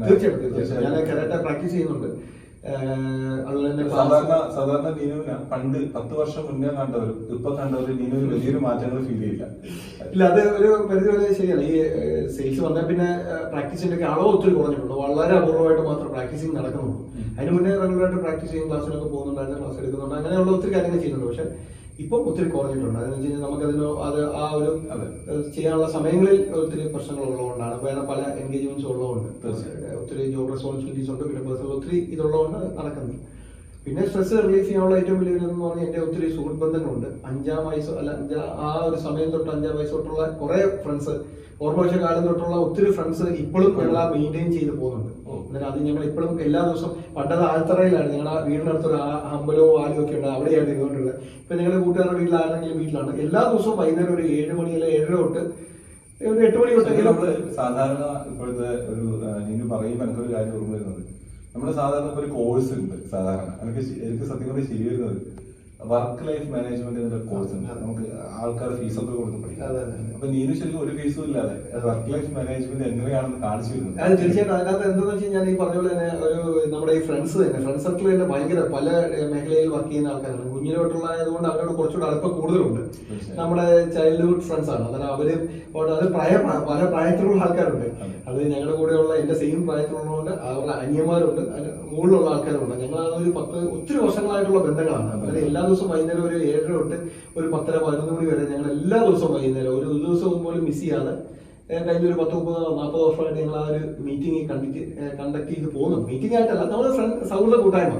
തീർച്ചയായിട്ടും ഞാൻ കരാട്ടെ പ്രാക്ടീസ് ചെയ്യുന്നുണ്ട്. അതുപോലെ തന്നെ സാധാരണ നീനുവിന് പണ്ട് 10 വർഷം മുന്നേ കണ്ടവരും ഇപ്പൊ കണ്ടവരും നീനുവിന് വലിയൊരു മാറ്റങ്ങൾ ഫീൽ ചെയ്യില്ല. ഇല്ല, അത് ഒരു പരിധി വരെ ശരിയാണ്. ഈ സെയിൽസ് വന്നാൽ പിന്നെ പ്രാക്ടീസിന്റെ ഒക്കെ അളവ് ഒത്തിരി കുറഞ്ഞിട്ടുണ്ട്. വളരെ അപൂർവമായിട്ട് മാത്രം പ്രാക്ടീസിങ് നടക്കുന്നുള്ളൂ. അതിന് മുന്നേ റെഗുലറായിട്ട് പ്രാക്ടീസ് ചെയ്യും, ക്ലാസ്സിലൊക്കെ പോകുന്നുണ്ടായിരുന്നു, ക്ലാസ് എടുക്കുന്നുണ്ട്, അങ്ങനെയുള്ള ഒത്തിരി കാര്യങ്ങൾ ചെയ്യുന്നുണ്ട്. പക്ഷെ ഇപ്പം ഒത്തിരി കുറഞ്ഞിട്ടുണ്ട്. അതെന്ന് വെച്ച് കഴിഞ്ഞാൽ നമുക്കതിന് ആ ഒരു ചെയ്യാനുള്ള സമയങ്ങളിൽ ഒത്തിരി പ്രശ്നങ്ങൾ ഉള്ളതുകൊണ്ടാണ്. വേറെ പല എൻഗേജ്മെന്റ്സ് ഉള്ളതുകൊണ്ട്, ഒത്തിരി ജോബ് റെസ്പോൺസിബിലിറ്റീസ് ഉണ്ട്, പിന്നെ പേഴ്സണൽ ഒത്തിരി ഇതുള്ളതുകൊണ്ട് നടക്കുന്നത്. പിന്നെ സ്ട്രെസ് റിലീഫ് ചെയ്യാനുള്ള ഏറ്റവും വലിയ എന്ന് പറഞ്ഞാൽ എന്റെ ഒത്തിരി സുഹൃത്ത് ബന്ധങ്ങളുണ്ട്. 5-ാം വയസ്സ് ആ ഒരു സമയം തൊട്ട് 5-ാം വയസ്സ് തൊട്ടുള്ള കുറെ ഫ്രണ്ട്സ്, ഓർമ്മ കാലം തൊട്ടുള്ള ഒത്തിരി ഫ്രണ്ട്സ് ഇപ്പോഴും ഞങ്ങൾ മെയിൻറ്റെയിൻ ചെയ്ത് പോകുന്നുണ്ട്. എന്നാലും അത് ഞങ്ങൾ ഇപ്പോഴും എല്ലാ ദിവസവും, പണ്ടത് ആൽത്തറയിലാണ്, ഞങ്ങളുടെ വീടിനടുത്തൊരു അമ്പലവും ആലും ഒക്കെ ഉണ്ട്, അവിടെയാണ് ഇതുകൊണ്ടുള്ളത്. ഇപ്പൊ ഞങ്ങളുടെ കൂട്ടുകാരുടെ വീട്ടിലാണെങ്കിലും വീട്ടിലാണ് എല്ലാ ദിവസവും വൈകുന്നേരം ഒരു 7 മണി അല്ലെങ്കിൽ 7:30 തൊട്ട് ഒരു 8 മണി തൊട്ടെങ്കിലും. സാധാരണ ഇപ്പോഴത്തെ ഒരു നീನು പറയുമ്പോൾ എനിക്കൊരു കാര്യം ഓർമ്മ വരുന്നത്, നമ്മള് സാധാരണ ഇപ്പൊ ഒരു കോഴ്സ് ഉണ്ട്. സാധാരണ എനിക്ക് സത്യം പറഞ്ഞാൽ ശരി വരുന്നത് വർക്ക് ലൈഫ് മാനേജ്മെന്റ് എന്നൊരു കോഴ്സ് ഉണ്ട്. നമുക്ക് ആൾക്കാർ ഫീസൊക്കെ കൊടുത്ത് പഠിക്കാം. അപ്പൊ നീನು ശരിക്കും ഒരു ഫീസും ഇല്ലാതെ വർക്ക് ലൈഫ് മാനേജ്മെന്റ് എങ്ങനെയാണെന്ന് കാണിച്ചു വരുന്നത്. അത് തീർച്ചയായിട്ടും അതിനകത്ത് എന്താണെന്ന് വെച്ച് കഴിഞ്ഞാൽ ഈ പറഞ്ഞ പോലെ തന്നെ ഒരു നമ്മുടെ ഈ ഫ്രണ്ട്സ് സർക്കിൾ തന്നെ ഭയങ്കര പല മേഖലയിൽ വർക്ക് ചെയ്യുന്ന ആൾക്കാരാണ്. കുഞ്ഞിലോട്ടുള്ളതായതുകൊണ്ട് അവരോട് കുറച്ചുകൂടെ അടുപ്പം കൂടുതലുണ്ട്. നമ്മുടെ ചൈൽഡ്ഹുഡ് ഫ്രണ്ട്സ് ആണ്. അന്നേരം അവരും അത് പല പ്രായത്തിലുള്ള ആൾക്കാരുണ്ട്. അത് ഞങ്ങളുടെ കൂടെയുള്ള എന്റെ സെയിം പ്രായത്തിലുള്ളതുകൊണ്ട് അവരുടെ അനിയന്മാരുണ്ട്, അതിന് മുകളിലുള്ള ആൾക്കാരുണ്ട്. ഞങ്ങൾ അതൊരു ഒത്തിരി വർഷങ്ങളായിട്ടുള്ള ബന്ധങ്ങളാണ്. അതായത് എല്ലാ ദിവസവും വൈകുന്നേരം ഒരു 7:30 തൊട്ട് ഒരു 10-11 മണി വരെ ഞങ്ങൾ എല്ലാ ദിവസവും വൈകുന്നേരം ഒരു ദിവസം പോലും മിസ് ചെയ്യാതെ കഴിഞ്ഞ ഒരു 30-40 വർഷമായിട്ട് ഞങ്ങൾ ആ ഒരു മീറ്റിംഗ് കണ്ടക്ട് ചെയ്ത് പോകുന്നു. മീറ്റിംഗ് ആയിട്ടല്ല, നമ്മുടെ സൗഹൃദ കൂട്ടായ്മ.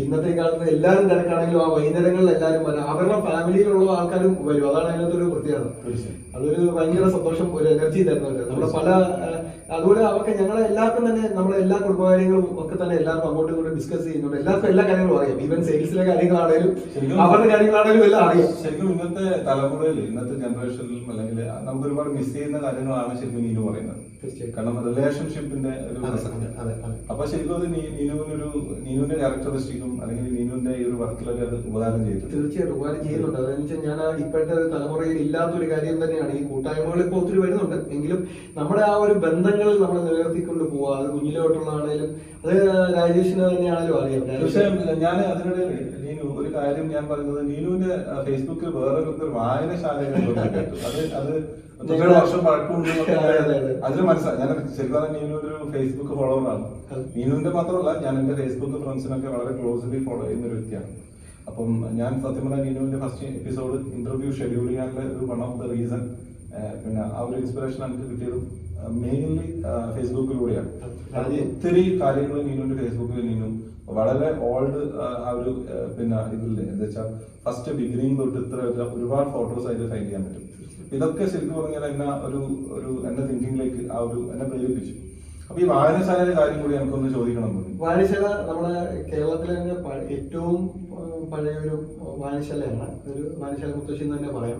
ഇന്നത്തെ കാലത്ത് എല്ലാവരും തിരക്കാണെങ്കിലും ആ വൈകുന്നേരങ്ങളിൽ എല്ലാവരും വരാം. അവരുടെ ഫാമിലിയിലുള്ള ആൾക്കാരും വരും. അതാണ് അതിനകത്തൊരു പ്രത്യേകത. അതൊരു ഭയങ്കര സന്തോഷം, ഒരു എനർജി തരുന്നുണ്ട്. നമ്മുടെ പല അതുപോലെ അവർക്ക് ഞങ്ങളെ എല്ലാവർക്കും തന്നെ നമ്മുടെ എല്ലാ കുടുംബകാര്യങ്ങളും ഒക്കെ തന്നെ എല്ലാവർക്കും അങ്ങോട്ടും ഇങ്ങോട്ടും ഡിസ്കസ് ചെയ്യുന്നുണ്ട്. എല്ലാവർക്കും എല്ലാ കാര്യങ്ങളും അറിയാം. ഈവൻ സെയിൽസിലെ കാര്യങ്ങളാണെങ്കിലും അവരുടെ കാര്യങ്ങളാണെങ്കിലും എല്ലാം അറിയാം. ശരിക്കും ഇന്നത്തെ തലമുറയിൽ, ഇന്നത്തെ ജനറേഷനിലും അല്ലെങ്കിൽ നമുക്ക് ഒരുപാട് മിസ് ചെയ്യുന്ന കാര്യങ്ങളാണ് ശരിക്കും നീനു പറയുന്നത്. കാരണം റിലേഷൻഷിപ്പിന്റെ ഒരു അപ്പൊ ശരിക്കും അത് നീനുവിന്റെ ക്യാരക്ടറിസ്റ്റിക്കും അല്ലെങ്കിൽ നീനുവിന്റെ ഈ ഒരു വർക്കിലൊക്കെ അത് ഉപകാരം ചെയ്തു. തീർച്ചയായിട്ടും ഉപകാരം ചെയ്യുന്നുണ്ട്. അതെന്ന് വെച്ചാൽ ഞാൻ ഇപ്പോഴത്തെ തലമുറയിൽ ഇല്ലാത്തൊരു കാര്യം തന്നെയാണ്. ഈ കൂട്ടായ്മകൾ ഇപ്പോൾ ഒത്തിരി വരുന്നുണ്ട്, എങ്കിലും നമ്മുടെ ആ ഒരു ബന്ധങ്ങളിൽ നമ്മൾ നിലനിർത്തിക്കൊണ്ട് പോവുക. അത് കുഞ്ഞിലോട്ടുള്ളതാണേലും അത് രാജേഷിന് തന്നെയാണേലും അറിയാം. പക്ഷെ ഞാൻ അതിനിടയിൽ നീനു ഒരു കാര്യം ഞാൻ പറയുന്നത്, നീനുവിന്റെ ഫേസ്ബുക്കിൽ വേറെ ഒരു വായനശാലകൾ അത് വർഷം പഴക്കമുണ്ട്. അതിന് മനസ്സിലായി. ഞാൻ ശരിക്കും പറഞ്ഞാൽ നീനുവിന്റെ ഒരു ഫേസ്ബുക്ക് ഫോളോവറാണ്. നീനുവിന്റെ മാത്രമല്ല, ഞാൻ എന്റെ ഫേസ്ബുക്ക് ഫ്രണ്ട്സിനൊക്കെ വളരെ ക്ലോസ്ലി ഫോളോ ചെയ്യുന്ന ഒരു വ്യക്തിയാണ്. അപ്പം ഞാൻ സത്യം പറഞ്ഞാൽ നീനുവിന്റെ ഫസ്റ്റ് എപ്പിസോഡ് ഇന്റർവ്യൂ ഷെഡ്യൂൾ ചെയ്യാനുള്ള ഒരു വൺ ഓഫ് ദ റീസൺ, പിന്നെ ആ ഒരു ഇൻസ്പിറേഷൻ എനിക്ക് കിട്ടിയതും മെയിൻലി ഫേസ്ബുക്കിലൂടെയാണ്. ഒത്തിരി കാര്യങ്ങൾ നീനുവിന്റെ ഫേസ്ബുക്കിൽ നീനും വളരെ ഓൾഡ് ആ ഒരു പിന്നെ ഇതില്ലേ എന്താ വെച്ചാൽ ഫസ്റ്റ് ബിഗിനിങ് തൊട്ട് ഇത്ര ഒരുപാട് ഫോട്ടോസ് അതിൽ ഫൈൻഡ് ചെയ്യാൻ പറ്റും. ഇതൊക്കെ ശരിക്കും പറഞ്ഞാൽ എന്നെ തിങ്കിങ്ങിലേക്ക് ആ ഒരു എന്നെ പ്രേരിപ്പിച്ചു. അപ്പൊ ഈ വായനശാലയുടെ കാര്യം കൂടി എനിക്കൊന്ന് ചോദിക്കണം. വായനശാല നമ്മുടെ കേരളത്തിലെ തന്നെ ഏറ്റവും പഴയ ഒരു വായനശാലയാണ്. ഒരു വായനശാല മുത്തശ്ശി എന്ന് തന്നെ പറയാം.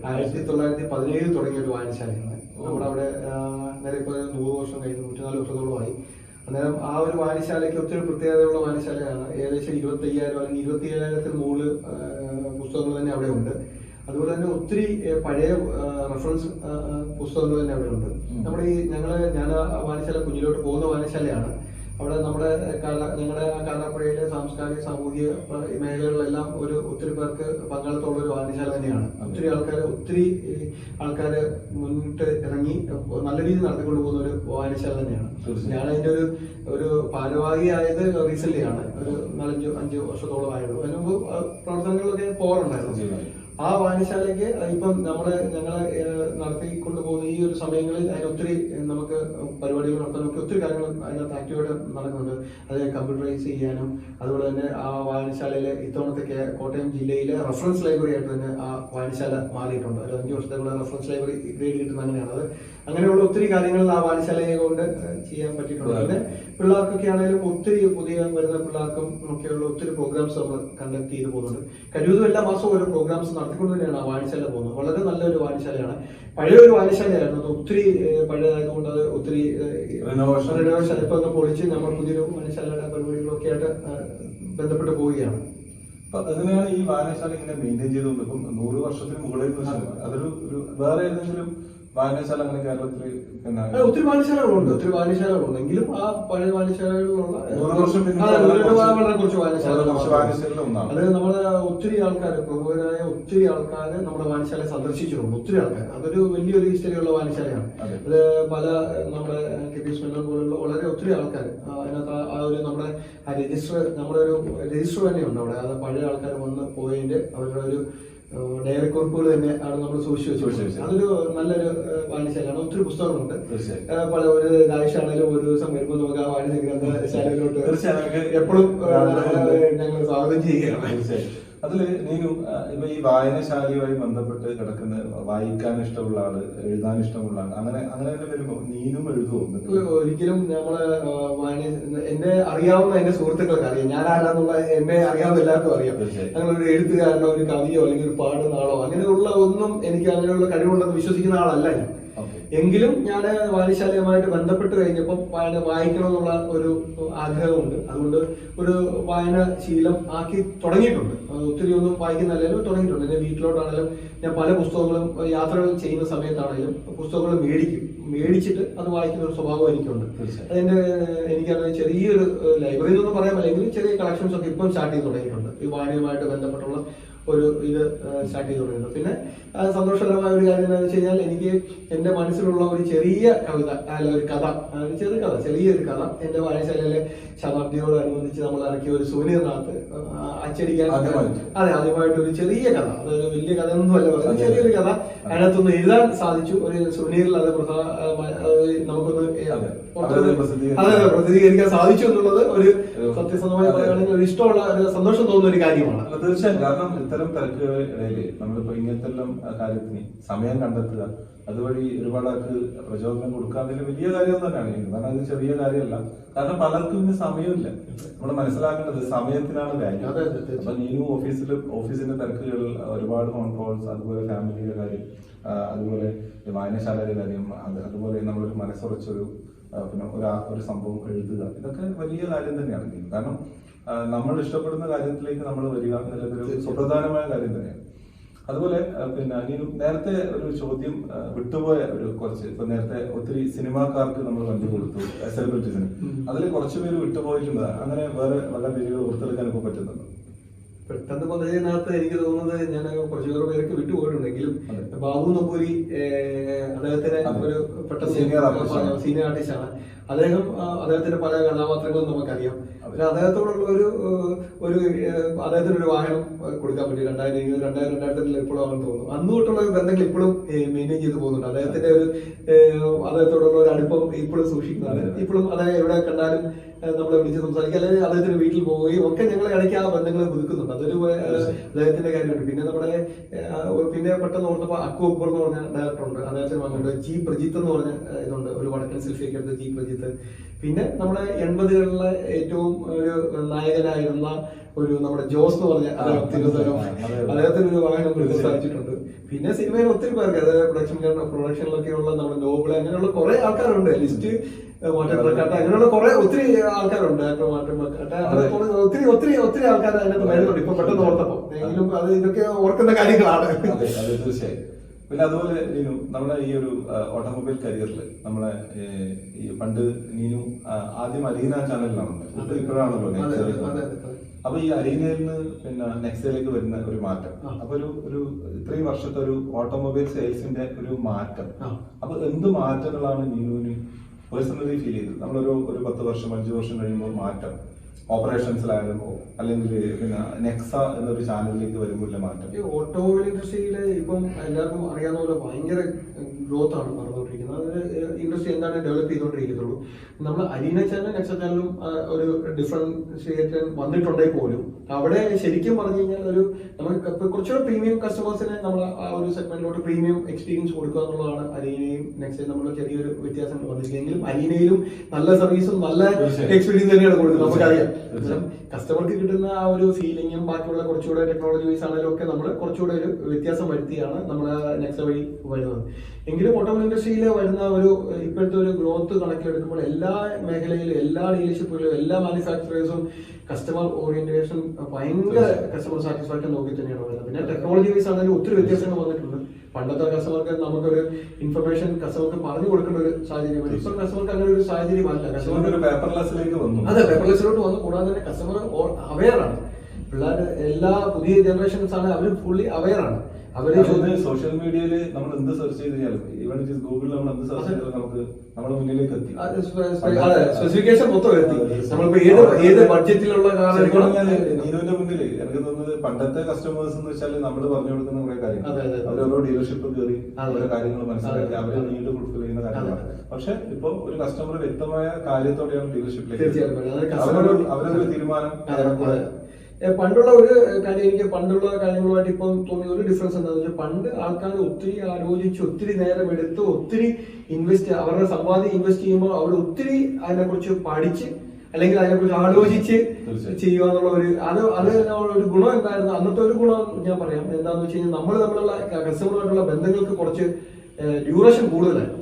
1917 തുടങ്ങിയ ഒരു വായനശാലയാണ് നമ്മുടെ അവിടെ. അന്നേരം ഇപ്പൊ 100 വർഷം കഴിഞ്ഞു, 104 വർഷത്തോളമായി. അന്നേരം ആ ഒരു വായനശാലയ്ക്ക് ഒത്തിരി പ്രത്യേകതയുള്ള വായനശാലയാണ്. ഏകദേശം 25,000 അല്ലെങ്കിൽ 27,000 മുകളിൽ പുസ്തകങ്ങൾ തന്നെ അവിടെ ഉണ്ട്. അതുപോലെ തന്നെ ഒത്തിരി പഴയ റെഫറൻസ് പുസ്തകങ്ങൾ തന്നെ അവിടെ ഉണ്ട്. നമ്മുടെ ഞാൻ വായനശാല കുഞ്ഞിലോട്ട് പോകുന്ന വായനശാലയാണ്. അവിടെ നമ്മുടെ ഞങ്ങളുടെ കാലാപ്പുഴയിലെ സാംസ്കാരിക സാമൂഹിക മേഖലകളിലെല്ലാം ഒത്തിരി പേർക്ക് പങ്കാളിത്തമുള്ള ഒരു വായനശാല തന്നെയാണ്. ഒത്തിരി ആൾക്കാര് മുന്നിട്ട് ഇറങ്ങി നല്ല രീതിയിൽ നടത്തിക്കൊണ്ട് പോകുന്ന ഒരു വായനശാല തന്നെയാണ്. ഞാൻ അതിന്റെ ഒരു ഭാരവാഹിയായത് റീസെന്റ് ആണ്. ഒരു 4-5 വർഷത്തോളം ആയുള്ളൂ. അതിന് മുമ്പ് പ്രവർത്തനങ്ങളൊക്കെ പോകാറുണ്ടായിരുന്നു. ആ വായനശാലയ്ക്ക് ഇപ്പം ഞങ്ങളെ നടത്തിക്കൊണ്ട് പോകുന്ന ഈ ഒരു സമയങ്ങളിൽ അതിനൊത്തിരി നമുക്ക് പരിപാടികൾ നടത്താനൊക്കെ ഒത്തിരി കാര്യങ്ങൾ അതിനകത്ത് ആക്റ്റീവായിട്ട് നടക്കുന്നുണ്ട്. അത് കമ്പ്യൂട്ടറൈസ് ചെയ്യാനും അതുപോലെ തന്നെ ആ വായനശാലയിലെ ഇത്തവണത്തെ കോട്ടയം ജില്ലയിലെ റെഫറൻസ് ലൈബ്രറി ആയിട്ട് തന്നെ ആ വായനശാല മാറിയിട്ടുണ്ട്. ഒരു 5 വർഷത്തേക്കുള്ള റെഫറൻസ് ലൈബ്രറി ഗ്രേഡ് കിട്ടുന്ന അങ്ങനെയാണ്. അത് അങ്ങനെയുള്ള ഒത്തിരി കാര്യങ്ങൾ ആ വായനശാലയെ കൊണ്ട് ചെയ്യാൻ പറ്റിയിട്ടുണ്ട്. പിന്നെ പിള്ളേർക്കൊക്കെ ആണെങ്കിലും ഒത്തിരി പുതിയ വരുന്ന പിള്ളേർക്കും ഒക്കെയുള്ള ഒത്തിരി പ്രോഗ്രാംസ് നമ്മൾ കണ്ടക്ട് ചെയ്ത് പോകുന്നുണ്ട്. കഴിവതും എല്ലാ മാസവും ഓരോ പ്രോഗ്രാംസ് നടത്തിക്കൊണ്ട് തന്നെയാണ് ആ വായനശാല പോകുന്നത്. വളരെ നല്ലൊരു വായനശാലയാണ്. പഴയ ഒരു വായനശാലയായിരുന്നു. അത് ഒത്തിരി പഴയതായതുകൊണ്ട് അത് ഒത്തിരി റിനോവേഷൻ ഇപ്പൊ ഒന്ന് പൊളിച്ച് നമ്മൾ പുതിയൊരു വായനശാലയുടെ പരിപാടികളൊക്കെ ആയിട്ട് ബന്ധപ്പെട്ട് പോവുകയാണ്. അതിനെയാണ് ഈ വായനശാല ഇങ്ങനെ മെയിൻറ്റെയിൻ ചെയ്തുകൊണ്ട് ഇപ്പം 100 വർഷത്തിന് മുകളിൽ അതൊരു വേറെ ഏതെങ്കിലും വായനശാല അങ്ങനെ കേരളത്തിൽ പിന്നെ ഒത്തിരി വായനശാലകളുണ്ട്, എങ്കിലും ആ പഴയ വായനശാലകളിലുള്ള 100 വർഷം പിന്നെ വളരെ കുറച്ച് വായനശാലകളിൽ ഒന്നാണ്. അത് നമ്മുടെ ഒത്തിരി ആൾക്കാർ, പ്രമുഖരായ ഒത്തിരി ആൾക്കാർ നമ്മുടെ വായനശാല സന്ദർശിച്ചിട്ടുണ്ട്. ഒത്തിരി ആൾക്കാർ, അതൊരു വലിയൊരു ഹിസ്റ്ററിയുള്ള വായനശാലയാണ്. അത് പല നമ്മുടെ KP സ്മെല്ലർ പോലുള്ള വളരെ ഒത്തിരി ആൾക്കാർ അതിനകത്ത് ആ ഒരു നമ്മുടെ നമ്മുടെ ഒരു രജിസ്റ്റർ തന്നെയുണ്ട് അവിടെ. അത് പഴയ ആൾക്കാർ വന്ന് പോയതിന്റെ അവരുടെ ഒരു ഡയറി കുറിപ്പുകൾ തന്നെ ആണ് നമ്മൾ സൂക്ഷിച്ചു വെച്ചത്. അതൊരു നല്ലൊരു വായനശാലയാണ്. ഒത്തിരി പുസ്തകങ്ങളുണ്ട്. പല ഒരു ആഴ്ചയാണെങ്കിലും ഒരു ദിവസം വരുമ്പോൾ നമുക്ക് ആ വായനശാലയിലോട്ട് എപ്പോഴും ഞങ്ങൾ സ്വാഗതം ചെയ്യുകയാണ്. അതില് നീനു ഇപ്പൊ ഈ വായനശാലയുമായി ബന്ധപ്പെട്ട് കിടക്കുന്ന വായിക്കാൻ ഇഷ്ടമുള്ള ആള്, എഴുതാൻ ഇഷ്ടമുള്ള ആള്, അങ്ങനെ വരുമ്പോ നീനും എഴുതുമോ? ഒരിക്കലും നമ്മള് എന്നെ അറിയാവുന്ന എന്റെ സുഹൃത്തുക്കൾക്ക് അറിയാം, ഞാൻ ആരാന്നുള്ള എന്നെ അറിയാവുന്ന എല്ലാവർക്കും അറിയാം. ഞങ്ങളൊരു എഴുത്തുകാരനോ ഒരു കവിയോ അല്ലെങ്കിൽ ഒരു പാടുന്ന ആളോ അങ്ങനെയുള്ള ഒന്നും എനിക്ക് അങ്ങനെയുള്ള കഴിവുണ്ടെന്ന് വിശ്വസിക്കുന്ന ആളല്ല ഞാൻ. എങ്കിലും ഞാൻ വായനശാലയുമായിട്ട് ബന്ധപ്പെട്ട് കഴിഞ്ഞപ്പോൾ വായിക്കണമെന്നുള്ള ഒരു ആഗ്രഹമുണ്ട്. അതുകൊണ്ട് ഒരു വായന ശീലം ആക്കി തുടങ്ങിയിട്ടുണ്ട്. ഒത്തിരി ഒന്നും വായിക്കുന്നല്ലോ തുടങ്ങിയിട്ടുണ്ട്. എന്റെ വീട്ടിലോട്ടാണെങ്കിലും ഞാൻ പല പുസ്തകങ്ങളും യാത്രകൾ ചെയ്യുന്ന സമയത്താണെങ്കിലും പുസ്തകങ്ങൾ മേടിച്ചിട്ട് അത് വായിക്കുന്ന ഒരു സ്വഭാവം എനിക്കുണ്ട്. എനിക്കത് ചെറിയൊരു ലൈബ്രറി എന്നൊന്നും പറയാൻ പറ്റില്ലെങ്കിലും ചെറിയ കളക്ഷൻസ് ഒക്കെ ഇപ്പം സ്റ്റാർട്ട് ചെയ്ത് തുടങ്ങിയിട്ടുണ്ട്. ഈ വായനയുമായിട്ട് ബന്ധപ്പെട്ടുള്ള ഒരു ഇത് സ്റ്റാർട്ട് ചെയ്ത് തുടങ്ങിയിട്ടുണ്ട്. പിന്നെ സന്തോഷകരമായ ഒരു കാര്യം എന്താണെന്ന് വെച്ച് കഴിഞ്ഞാൽ എനിക്ക് എന്റെ മനസ്സിലുള്ള ഒരു ചെറിയ കവിത, അല്ല ഒരു കഥ, ചെറിയൊരു കഥ എന്റെ വായനശാലയിലെ ശതാബ്ദിയോടനുബന്ധിച്ച് നമ്മൾ ഇറക്കിയ ഒരു സൂനിയറിനകത്ത് അച്ചടിക്കാൻ ആദ്യമായിട്ട് ഒരു ചെറിയ കഥ, അതൊരു വലിയ കഥ ഒന്നും അല്ല പറയുന്നത്, ചെറിയൊരു കഥ അതിനകത്തൊന്ന് എഴുതാൻ സാധിച്ചു. ഒരു സൂനിയറിൽ അത് നമുക്കൊന്ന് പ്രസിദ്ധീകരിക്കാൻ സാധിച്ചു എന്നുള്ളത് ഒരു സത്യസന്ധമായി പറയുകയാണെങ്കിൽ ഒരു ഇഷ്ടമുള്ള ഒരു സന്തോഷം തോന്നുന്ന ഒരു കാര്യമാണ്. തീർച്ചയായും. കാരണം ഇത്തരം തിരക്കുകളിടയിൽ നമ്മളിപ്പോ ഇങ്ങനത്തെ കാര്യത്തിന് സമയം കണ്ടെത്തുക, അതുവഴി ഒരുപാട് ആൾക്ക് പ്രചോദനം കൊടുക്കാതിൽ വലിയ കാര്യം തന്നെയാണ്. കാരണം അത് ചെറിയ കാര്യമല്ല. കാരണം പലർക്കും ഇന്ന് സമയമില്ല. നമ്മൾ മനസ്സിലാക്കേണ്ടത് സമയത്തിനാണ് വാല്യൂ. അപ്പൊ നീനും ഓഫീസിന്റെ തിരക്കുകളിൽ ഒരുപാട് ഫോൺ കോൾസ്, അതുപോലെ ഫാമിലിയുടെ കാര്യം, അതുപോലെ വായനശാലയുടെ കാര്യം, അതുപോലെ നമ്മളൊരു മനസ്സുറച്ചൊരു പിന്നെ ഒരു സംഭവം എഴുതുക, ഇതൊക്കെ വലിയ കാര്യം തന്നെയാണ്. കാരണം നമ്മൾ ഇഷ്ടപ്പെടുന്ന കാര്യത്തിലേക്ക് നമ്മൾ വരിക എന്നുള്ളതൊരു സുപ്രധാനമായ കാര്യം തന്നെയാണ്. അതുപോലെ പിന്നെ നീನು നേരത്തെ ഒരു ചോദ്യം വിട്ടുപോയ ഒരു കുറച്ച്, ഇപ്പൊ നേരത്തെ ഒത്തിരി സിനിമാക്കാർക്ക് നമ്മൾ വണ്ടി കൊടുത്തു, സെലിബ്രിറ്റീസിന്, അതിൽ കുറച്ചുപേര് വിട്ടുപോയിട്ടുണ്ട്. അങ്ങനെ വേറെ വല്ല പേരുകൾ ഓർത്തെടുക്കാൻ ഇപ്പൊ പറ്റുന്നുണ്ടോ? പെട്ടെന്ന് പറഞ്ഞതിനകത്ത് എനിക്ക് തോന്നുന്നത് ഞാൻ കുറച്ചുകൂടെ പേരൊക്കെ വിട്ടുപോയിട്ടുണ്ടെങ്കിലും ബാബു നമ്പൂരി അദ്ദേഹത്തിന് ഒരു പെട്ടെന്ന് സീനിയർ ആർട്ടിസ്റ്റ് ആണ്. അദ്ദേഹത്തിന്റെ പല കഥാപാത്രങ്ങളും നമുക്കറിയാം. പിന്നെ അദ്ദേഹത്തോടുള്ള ഒരു അദ്ദേഹത്തിനൊരു വാഹനം കൊടുക്കാൻ പറ്റി 2020 ഇപ്പോഴും ആണെന്ന് തോന്നുന്നു. അന്ന് തൊട്ടുള്ള ബന്ധങ്ങൾ ഇപ്പോഴും മെയിൻറ്റെയിൻ ചെയ്ത് പോകുന്നുണ്ട്. അദ്ദേഹത്തോടുള്ള ഒരു അടുപ്പം ഇപ്പോഴും സൂക്ഷിക്കുന്നതാണ്. ഇപ്പോഴും അദ്ദേഹം എവിടെ കണ്ടാലും നമ്മളെ വിളിച്ച് സംസാരിക്കുക, അല്ലെങ്കിൽ അദ്ദേഹത്തിന്റെ വീട്ടിൽ പോവുകയും ഒക്കെ ഞങ്ങൾ ഇടയ്ക്ക് ആ ബന്ധങ്ങൾ പുതുക്കുന്നുണ്ട്. അതൊരു അദ്ദേഹത്തിന്റെ കാര്യമുണ്ട്. പിന്നെ പെട്ടെന്ന് ഓർത്തപ്പോൾ അക്കു അക്ബർ എന്ന് പറഞ്ഞ ഡയറക്ടറുണ്ട്, അദ്ദേഹത്തിന് വന്നിട്ടുണ്ട്. ജി പ്രജിത്ത് എന്ന് പറഞ്ഞ ഇതുണ്ട്, ഒരു വടക്കൻ സെൽഫിയൊക്കെ എടുത്ത് ജി പ്രജിത്ത്. പിന്നെ നമ്മുടെ 80കളിലെ ഏറ്റവും ഒരു നായകനായിരുന്ന ഒരു നമ്മുടെ ജോസ് എന്ന് പറഞ്ഞ തിരുവനന്തപുരം, അദ്ദേഹത്തിന് ഒരു വാഹനം സാധിച്ചിട്ടുണ്ട്. പിന്നെ സിനിമയിൽ ഒത്തിരി പേർക്ക്, അതായത് പ്രൊഡക്ഷനിലൊക്കെയുള്ള നമ്മുടെ നോബിള്, അങ്ങനെയുള്ള കുറെ ആൾക്കാരുണ്ട്. ലിസ്റ്റ് മാറ്റം അങ്ങനെയുള്ള ഒത്തിരി ആൾക്കാരുണ്ട്. ഒത്തിരി ആൾക്കാർ അതിനകത്ത് വരുന്നുണ്ട്. ഇപ്പൊ പെട്ടെന്ന് ഓർത്തപ്പോ എങ്കിലും അത് ഇതൊക്കെ ഓർക്കുന്ന കാര്യങ്ങളാണ്. തീർച്ചയായും. പിന്നെ അതുപോലെ നീനു നമ്മുടെ ഈ ഒരു ഓട്ടോമൊബൈൽ കരിയറിൽ നമ്മളെ ഈ പണ്ട് നീനു ആദ്യം അരീന ചാനലിലാണ്, ഇപ്പോഴാണല്ലോ നെക്സയിലേക്ക്. അപ്പൊ ഈ അരീനയിൽ നിന്ന് പിന്നെ നെക്സയിലേക്ക് വരുന്ന ഒരു മാറ്റം, അപ്പൊ ഒരു ഇത്രയും വർഷത്തെ ഒരു ഓട്ടോമൊബൈൽ സെയിൽസിന്റെ ഒരു മാറ്റം, അപ്പൊ എന്ത് മാറ്റങ്ങളാണ് നീനുവിന് പേഴ്സണലി ഫീൽ ചെയ്തത്? നമ്മളൊരു 10 വർഷം 5 വർഷം കഴിയുമ്പോൾ മാറ്റം ഓപ്പറേഷൻസിലായാലും അല്ലെങ്കിൽ പിന്നെ നെക്സ എന്നൊരു ചാനലിലേക്ക് വരുമ്പോൾ മാറ്റം? ഈ ഓട്ടോമൊബൈൽ ഇൻഡസ്ട്രിയില് ഇപ്പം എല്ലാവർക്കും അറിയാവുന്ന പോലെ ഭയങ്കര ഗ്രോത്ത് ആണ് നടന്നുകൊണ്ടിരിക്കുന്നത്. അത് ഇൻഡസ്ട്രി എന്താണ് ഡെവലപ്പ് ചെയ്തുകൊണ്ടിരിക്കുന്നുള്ളൂ. നമ്മൾ അരീന ചാനൽ നെക്സ ചാനലും ഒരു ഡിഫറൻഷിയേഷൻ വന്നിട്ടുണ്ടെങ്കിൽ പോലും അവിടെ ശരിക്കും പറഞ്ഞു കഴിഞ്ഞാൽ നമുക്ക് കുറച്ചുകൂടെ പ്രീമിയം കസ്റ്റമേഴ്സിനെ നമ്മൾ ആ ഒരു സെഗ്മെന്റിലോട്ട് പ്രീമിയം എക്സ്പീരിയൻസ് കൊടുക്കുക എന്നുള്ളതാണ് അരീനയും നെക്സയും നമ്മൾ ചെറിയൊരു വ്യത്യാസങ്ങൾ വന്നിരിക്കുമെങ്കിലും അരീനയിലും നല്ല സർവീസും നല്ല എക്സ്പീരിയൻസ് തന്നെയാണ് കൊടുക്കുന്നത്. നമുക്കറിയാം കസ്റ്റമർക്ക് കിട്ടുന്ന ആ ഒരു ഫീലിംഗും ബാക്കിയുള്ള കുറച്ചുകൂടെ ടെക്നോളജി വൈസ് ആണെങ്കിലും ഒക്കെ നമ്മൾ കുറച്ചുകൂടെ ഒരു വ്യത്യാസം വരുത്തിയാണ് നമ്മൾ നെക്സ വഴി വരുന്നത്. എങ്കിലും ഓട്ടോമൊബൈൽ ഇൻഡസ്ട്രിയിൽ വരുന്ന ഇപ്പോഴത്തെ ഒരു ഗ്രോത്ത് കണക്കിലെടുക്കുമ്പോൾ എല്ലാ മേഖലയിലും എല്ലാ ഡീലർഷിപ്പുകളിലും എല്ലാ മാനുഫാക്ചറേഴ്സും കസ്റ്റമർ ഓറിയന്റേഷൻ ഭയങ്കര കസ്റ്റമർ സാറ്റിസ്ഫാക്ഷൻ നോക്കി തന്നെയാണ് വരുന്നത്. പിന്നെ ടെക്നോളജി വൈസ് ആണെങ്കിലും ഒത്തിരി വ്യത്യാസങ്ങൾ വന്നിട്ടുണ്ട്. പണ്ടത്തെ കസ്റ്റമർക്ക് നമുക്കൊരു ഇൻഫർമേഷൻ കസ്റ്റമർക്ക് പറഞ്ഞു കൊടുക്കേണ്ട ഒരു സാഹചര്യമാണ്. ഇപ്പം കസ്റ്റമർക്ക് അങ്ങനെ ഒരു സാഹചര്യമല്ല. കസ്റ്റമർക്ക് ഒരു പേപ്പർലെസ്സിലേക്ക് വന്നു. അതെ, പേപ്പർലെസ്സിലോട്ട് വന്നു. കൂടാതെ തന്നെ കസ്റ്റമർ അവെയർ ആണ്. പിള്ളേർ എല്ലാ പുതിയ ജനറേഷൻസ് ആണ്, അവർ ഫുള്ളി അവെയർ ആണ്. അവര് സോഷ്യൽ മീഡിയയിൽ നമ്മൾ എന്ത് സെർച്ച് ചെയ്ത് കഴിഞ്ഞാലും ഈവൻ ഗൂഗിളിൽ നമ്മൾ എന്ത് സെർച്ച് ചെയ്താലും നമുക്ക് നമ്മുടെ മുന്നിലേക്ക് എത്തി. സ്പെസിഫിക്കേഷൻ മൊത്തം എത്തി. നമ്മളിപ്പോ ഏത് ബഡ്ജറ്റിലുള്ള നീനുവിന്റെ മുന്നിൽ എനിക്ക് തോന്നുന്നത് പണ്ടത്തെ കസ്റ്റമേഴ്സ് എന്ന് വെച്ചാൽ നമ്മൾ പറഞ്ഞു കൊടുക്കുന്ന കുറെ കാര്യങ്ങൾ, അവരോരോ ഡീലർഷിപ്പ് കയറി ഓരോ കാര്യങ്ങൾ മനസ്സിലാക്കി അവരെ നീണ്ട് ഫുൾഫിൽ ചെയ്യുന്ന കാര്യങ്ങളാണ്. പക്ഷെ ഇപ്പൊ ഒരു കസ്റ്റമർ വ്യക്തമായ കാര്യത്തോടെയാണ് ഡീലർഷിപ്പിലേക്ക് അവരൊരു തീരുമാനം. പണ്ടുള്ള ഒരു കാര്യം, എനിക്ക് പണ്ടുള്ള കാര്യങ്ങളുമായിട്ട് ഇപ്പം തോന്നിയ ഒരു ഡിഫറൻസ് എന്താണെന്ന് വെച്ചാൽ, പണ്ട് ആൾക്കാർ ഒത്തിരി ആലോചിച്ച് ഒത്തിരി നേരം എടുത്ത് ഒത്തിരി അവരുടെ സമ്പാദ്യം ഇൻവെസ്റ്റ് ചെയ്യുമ്പോൾ അവർ ഒത്തിരി അതിനെക്കുറിച്ച് പഠിച്ച് അല്ലെങ്കിൽ അതിനെക്കുറിച്ച് ആലോചിച്ച് ചെയ്യുക എന്നുള്ള ഒരു ഗുണം എന്തായിരുന്നു. അന്നത്തെ ഒരു ഗുണം ഞാൻ പറയാം എന്താന്ന് വെച്ച് കഴിഞ്ഞാൽ, നമ്മൾ തമ്മിലുള്ള കസ്റ്റമറുമായിട്ടുള്ള ബന്ധങ്ങൾക്ക് കുറച്ച് ഡ്യൂറേഷൻ കൂടുതലായിരുന്നു.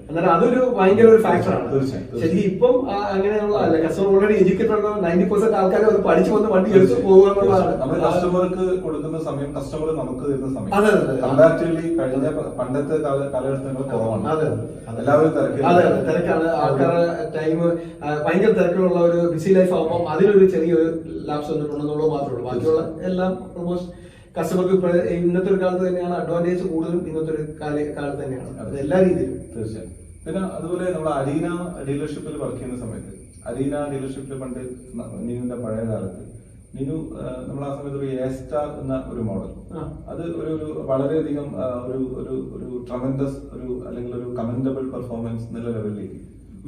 എന്നാൽ അതൊരു ഭയങ്കര ഒരു ഫാക്ടറാണ്. ശരിക്കും ഇപ്പം അങ്ങനെയുള്ള കസ്റ്റമർ ഓൾറെഡി എഡ്യൂക്കേറ്റഡ് 90% ആൾക്കാർ അത് പഠിച്ചു വന്ന് വണ്ടി എടുത്ത് പോകുക എന്നുള്ളതാണ്. കസ്റ്റമർക്ക് കൊടുക്കുന്ന സമയം കസ്റ്റമർ നമുക്ക് തരുന്ന സമയം കമ്പാരിറ്റീവ്ലി കഴിഞ്ഞ പണ്ടത്തെ കാലഘട്ടങ്ങൾ കുറവാണ്. എല്ലാവരും തിരക്കാണ്. ആൾക്കാരുടെ ടൈം ഭയങ്കര തിരക്കുള്ള ഒരു ബിസി ലൈഫ് ആകുമ്പോൾ അതിലൊരു ചെറിയൊരു ലാപ്സ് വന്നിട്ടുണ്ടെന്നുള്ളത് മാത്രമേ ഉള്ളൂ. ബാക്കിയുള്ള എല്ലാം ഓൾമോസ്റ്റ് കസ്റ്റമർക്ക് ഇന്നത്തെ ഒരു കാലത്ത് തന്നെയാണ് അഡ്വാൻറ്റേജ് കൂടുതലും. ഇന്നത്തെ ഒരു കാലത്ത് തന്നെയാണ് അത് എല്ലാ രീതിയിലും. തീർച്ചയായും. പിന്നെ അതുപോലെ നമ്മൾ അരീന ഡീലർഷിപ്പിൽ വർക്ക് ചെയ്യുന്ന സമയത്ത്, അരീന ഡീലർഷിപ്പിൽ പണ്ട് നീനുവിന്റെ പഴയ കാലത്ത് നീനു നമ്മൾ ആ സമയത്ത് ഒരു എ സ്റ്റാർ എന്ന ഒരു മോഡൽ, അത് ഒരു വളരെയധികം ഒരു ട്രമൻഡസ് അല്ലെങ്കിൽ ഒരു കമന്റബിൾ പെർഫോമൻസ് എന്നുള്ള ലെവലിലേക്ക്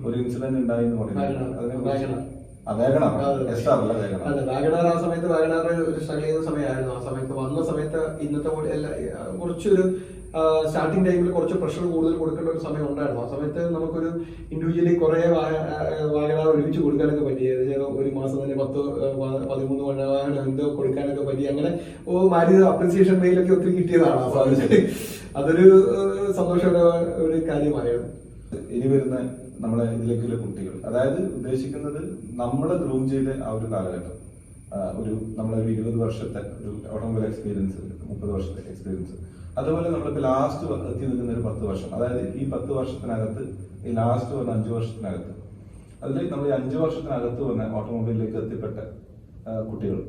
ഒരു ഇൻസിഡന്റ് ഉണ്ടായി എന്ന് പറയുന്നത്. വാഗണാർ ആ സമയത്ത് ഒരു സ്ട്രഗിൾ ചെയ്യുന്ന സമയമായിരുന്നു. ആ സമയത്ത് വന്ന സമയത്ത് ഇന്നത്തെ പോലെ കുറച്ചൊരു സ്റ്റാർട്ടിംഗ് ടൈമിൽ കുറച്ച് പ്രഷർ കൂടുതൽ കൊടുക്കേണ്ട ഒരു സമയം ഉണ്ടായിരുന്നു. ആ സമയത്ത് നമുക്കൊരു ഇൻഡിവിജ്വലി കുറെ വാഗണാർ ഒരുമിച്ച് കൊടുക്കാനൊക്കെ പറ്റി. ഒരു മാസം തന്നെ 10-13 വാഹനം എന്തോ കൊടുക്കാനൊക്കെ പറ്റി. അങ്ങനെ മാരി അപ്രിസിയേഷൻ മെയിലൊക്കെ ഒത്തിരി കിട്ടിയതാണ് ആ സമയത്ത്. അതൊരു സന്തോഷകരമായ ഒരു കാര്യമായിരുന്നു. ഇനി വരുന്ന നമ്മളെ ഇതിലേക്കുള്ള കുട്ടികൾ, അതായത് ഉദ്ദേശിക്കുന്നത് നമ്മളെ ഗ്രൂം ചെയ്ത ആ ഒരു കാലഘട്ടം, നമ്മളൊരു 20 വർഷത്തെ ഒരു ഓട്ടോമൊബൈൽ എക്സ്പീരിയൻസ്, 30 വർഷത്തെ എക്സ്പീരിയൻസ്, അതുപോലെ നമ്മളിപ്പോൾ ലാസ്റ്റ് എത്തി നിൽക്കുന്ന ഒരു 10 വർഷം, അതായത് ഈ 10 വർഷത്തിനകത്ത് ഈ ലാസ്റ്റ് വന്ന 5 വർഷത്തിനകത്ത്, അതിൽ നമ്മൾ ഈ 5 വർഷത്തിനകത്ത് വന്ന ഓട്ടോമൊബൈലിലേക്ക് എത്തിപ്പെട്ട കുട്ടികൾ,